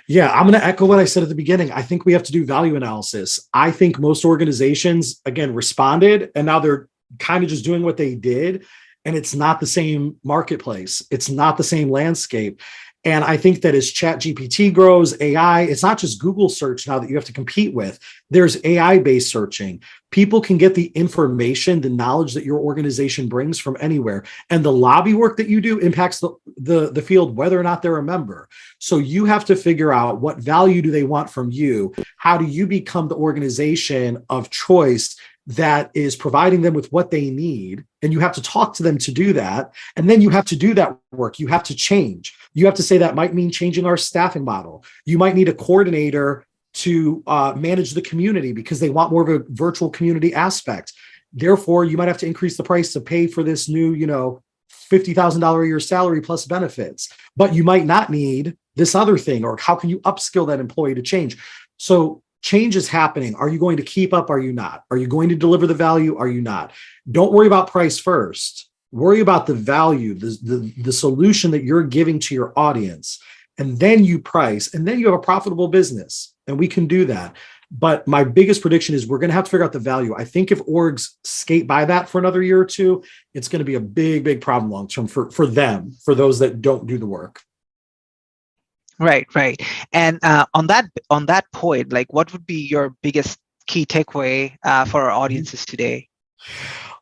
A: Yeah, I'm going to echo what I said at the beginning. I think we have to do value analysis. I think most organizations, again, responded, and now they're kind of just doing what they did. And it's not the same marketplace, it's not the same landscape. And I think that as ChatGPT grows, AI, it's not just Google search now that you have to compete with. There's AI-based searching. People can get the information, the knowledge that your organization brings from anywhere. And the lobby work that you do impacts the field, whether or not they're a member. So you have to figure out, what value do they want from you? How do you become the organization of choice that is providing them with what they need? And you have to talk to them to do that. And then you have to do that work. You have to change. You have to say that might mean changing our staffing model. You might need a coordinator to manage the community because they want more of a virtual community aspect. Therefore, you might have to increase the price to pay for this new, $50,000 a year salary plus benefits. But you might not need this other thing, or how can you upskill that employee to change? So change is happening. Are you going to keep up? Are you not? Are you going to deliver the value? Are you not? Don't worry about price first. Worry about the value, the solution that you're giving to your audience. And then you price, and then you have a profitable business. And we can do that. But my biggest prediction is we're going to have to figure out the value. I think if orgs skate by that for another year or two, it's going to be a big, big problem long term for them, for those that don't do the work.
B: Right, right. And on that point, like, what would be your biggest key takeaway for our audiences today?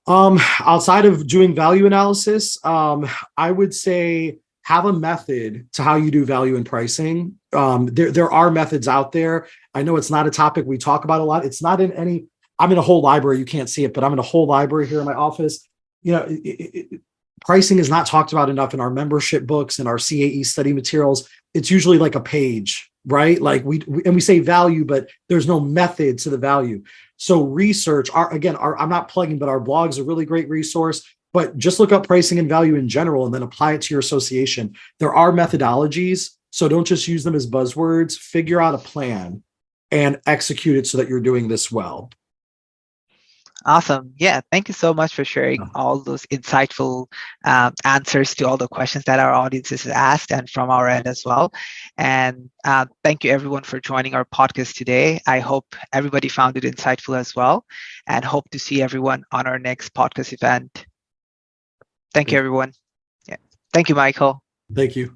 A: Outside of doing value analysis, I would say have a method to how you do value and pricing. There are methods out there. I know it's not a topic we talk about a lot. It's not in any. I'm in a whole library. You can't see it, but I'm in a whole library here in my office. Pricing is not talked about enough in our membership books and our CAE study materials. It's usually like a page, right? Like we say value, but there's no method to the value. So research, I'm not plugging, but our blog's a really great resource. But just look up pricing and value in general and then apply it to your association. There are methodologies, so don't just use them as buzzwords. Figure out a plan and execute it so that you're doing this well.
B: Awesome. Yeah, thank you so much for sharing all those insightful answers to all the questions that our audience has asked, and from our end as well. And thank you everyone for joining our podcast today. I hope everybody found it insightful as well, and hope to see everyone on our next podcast event. Thank you, everyone. Yeah. Thank you, Michael.
A: Thank you.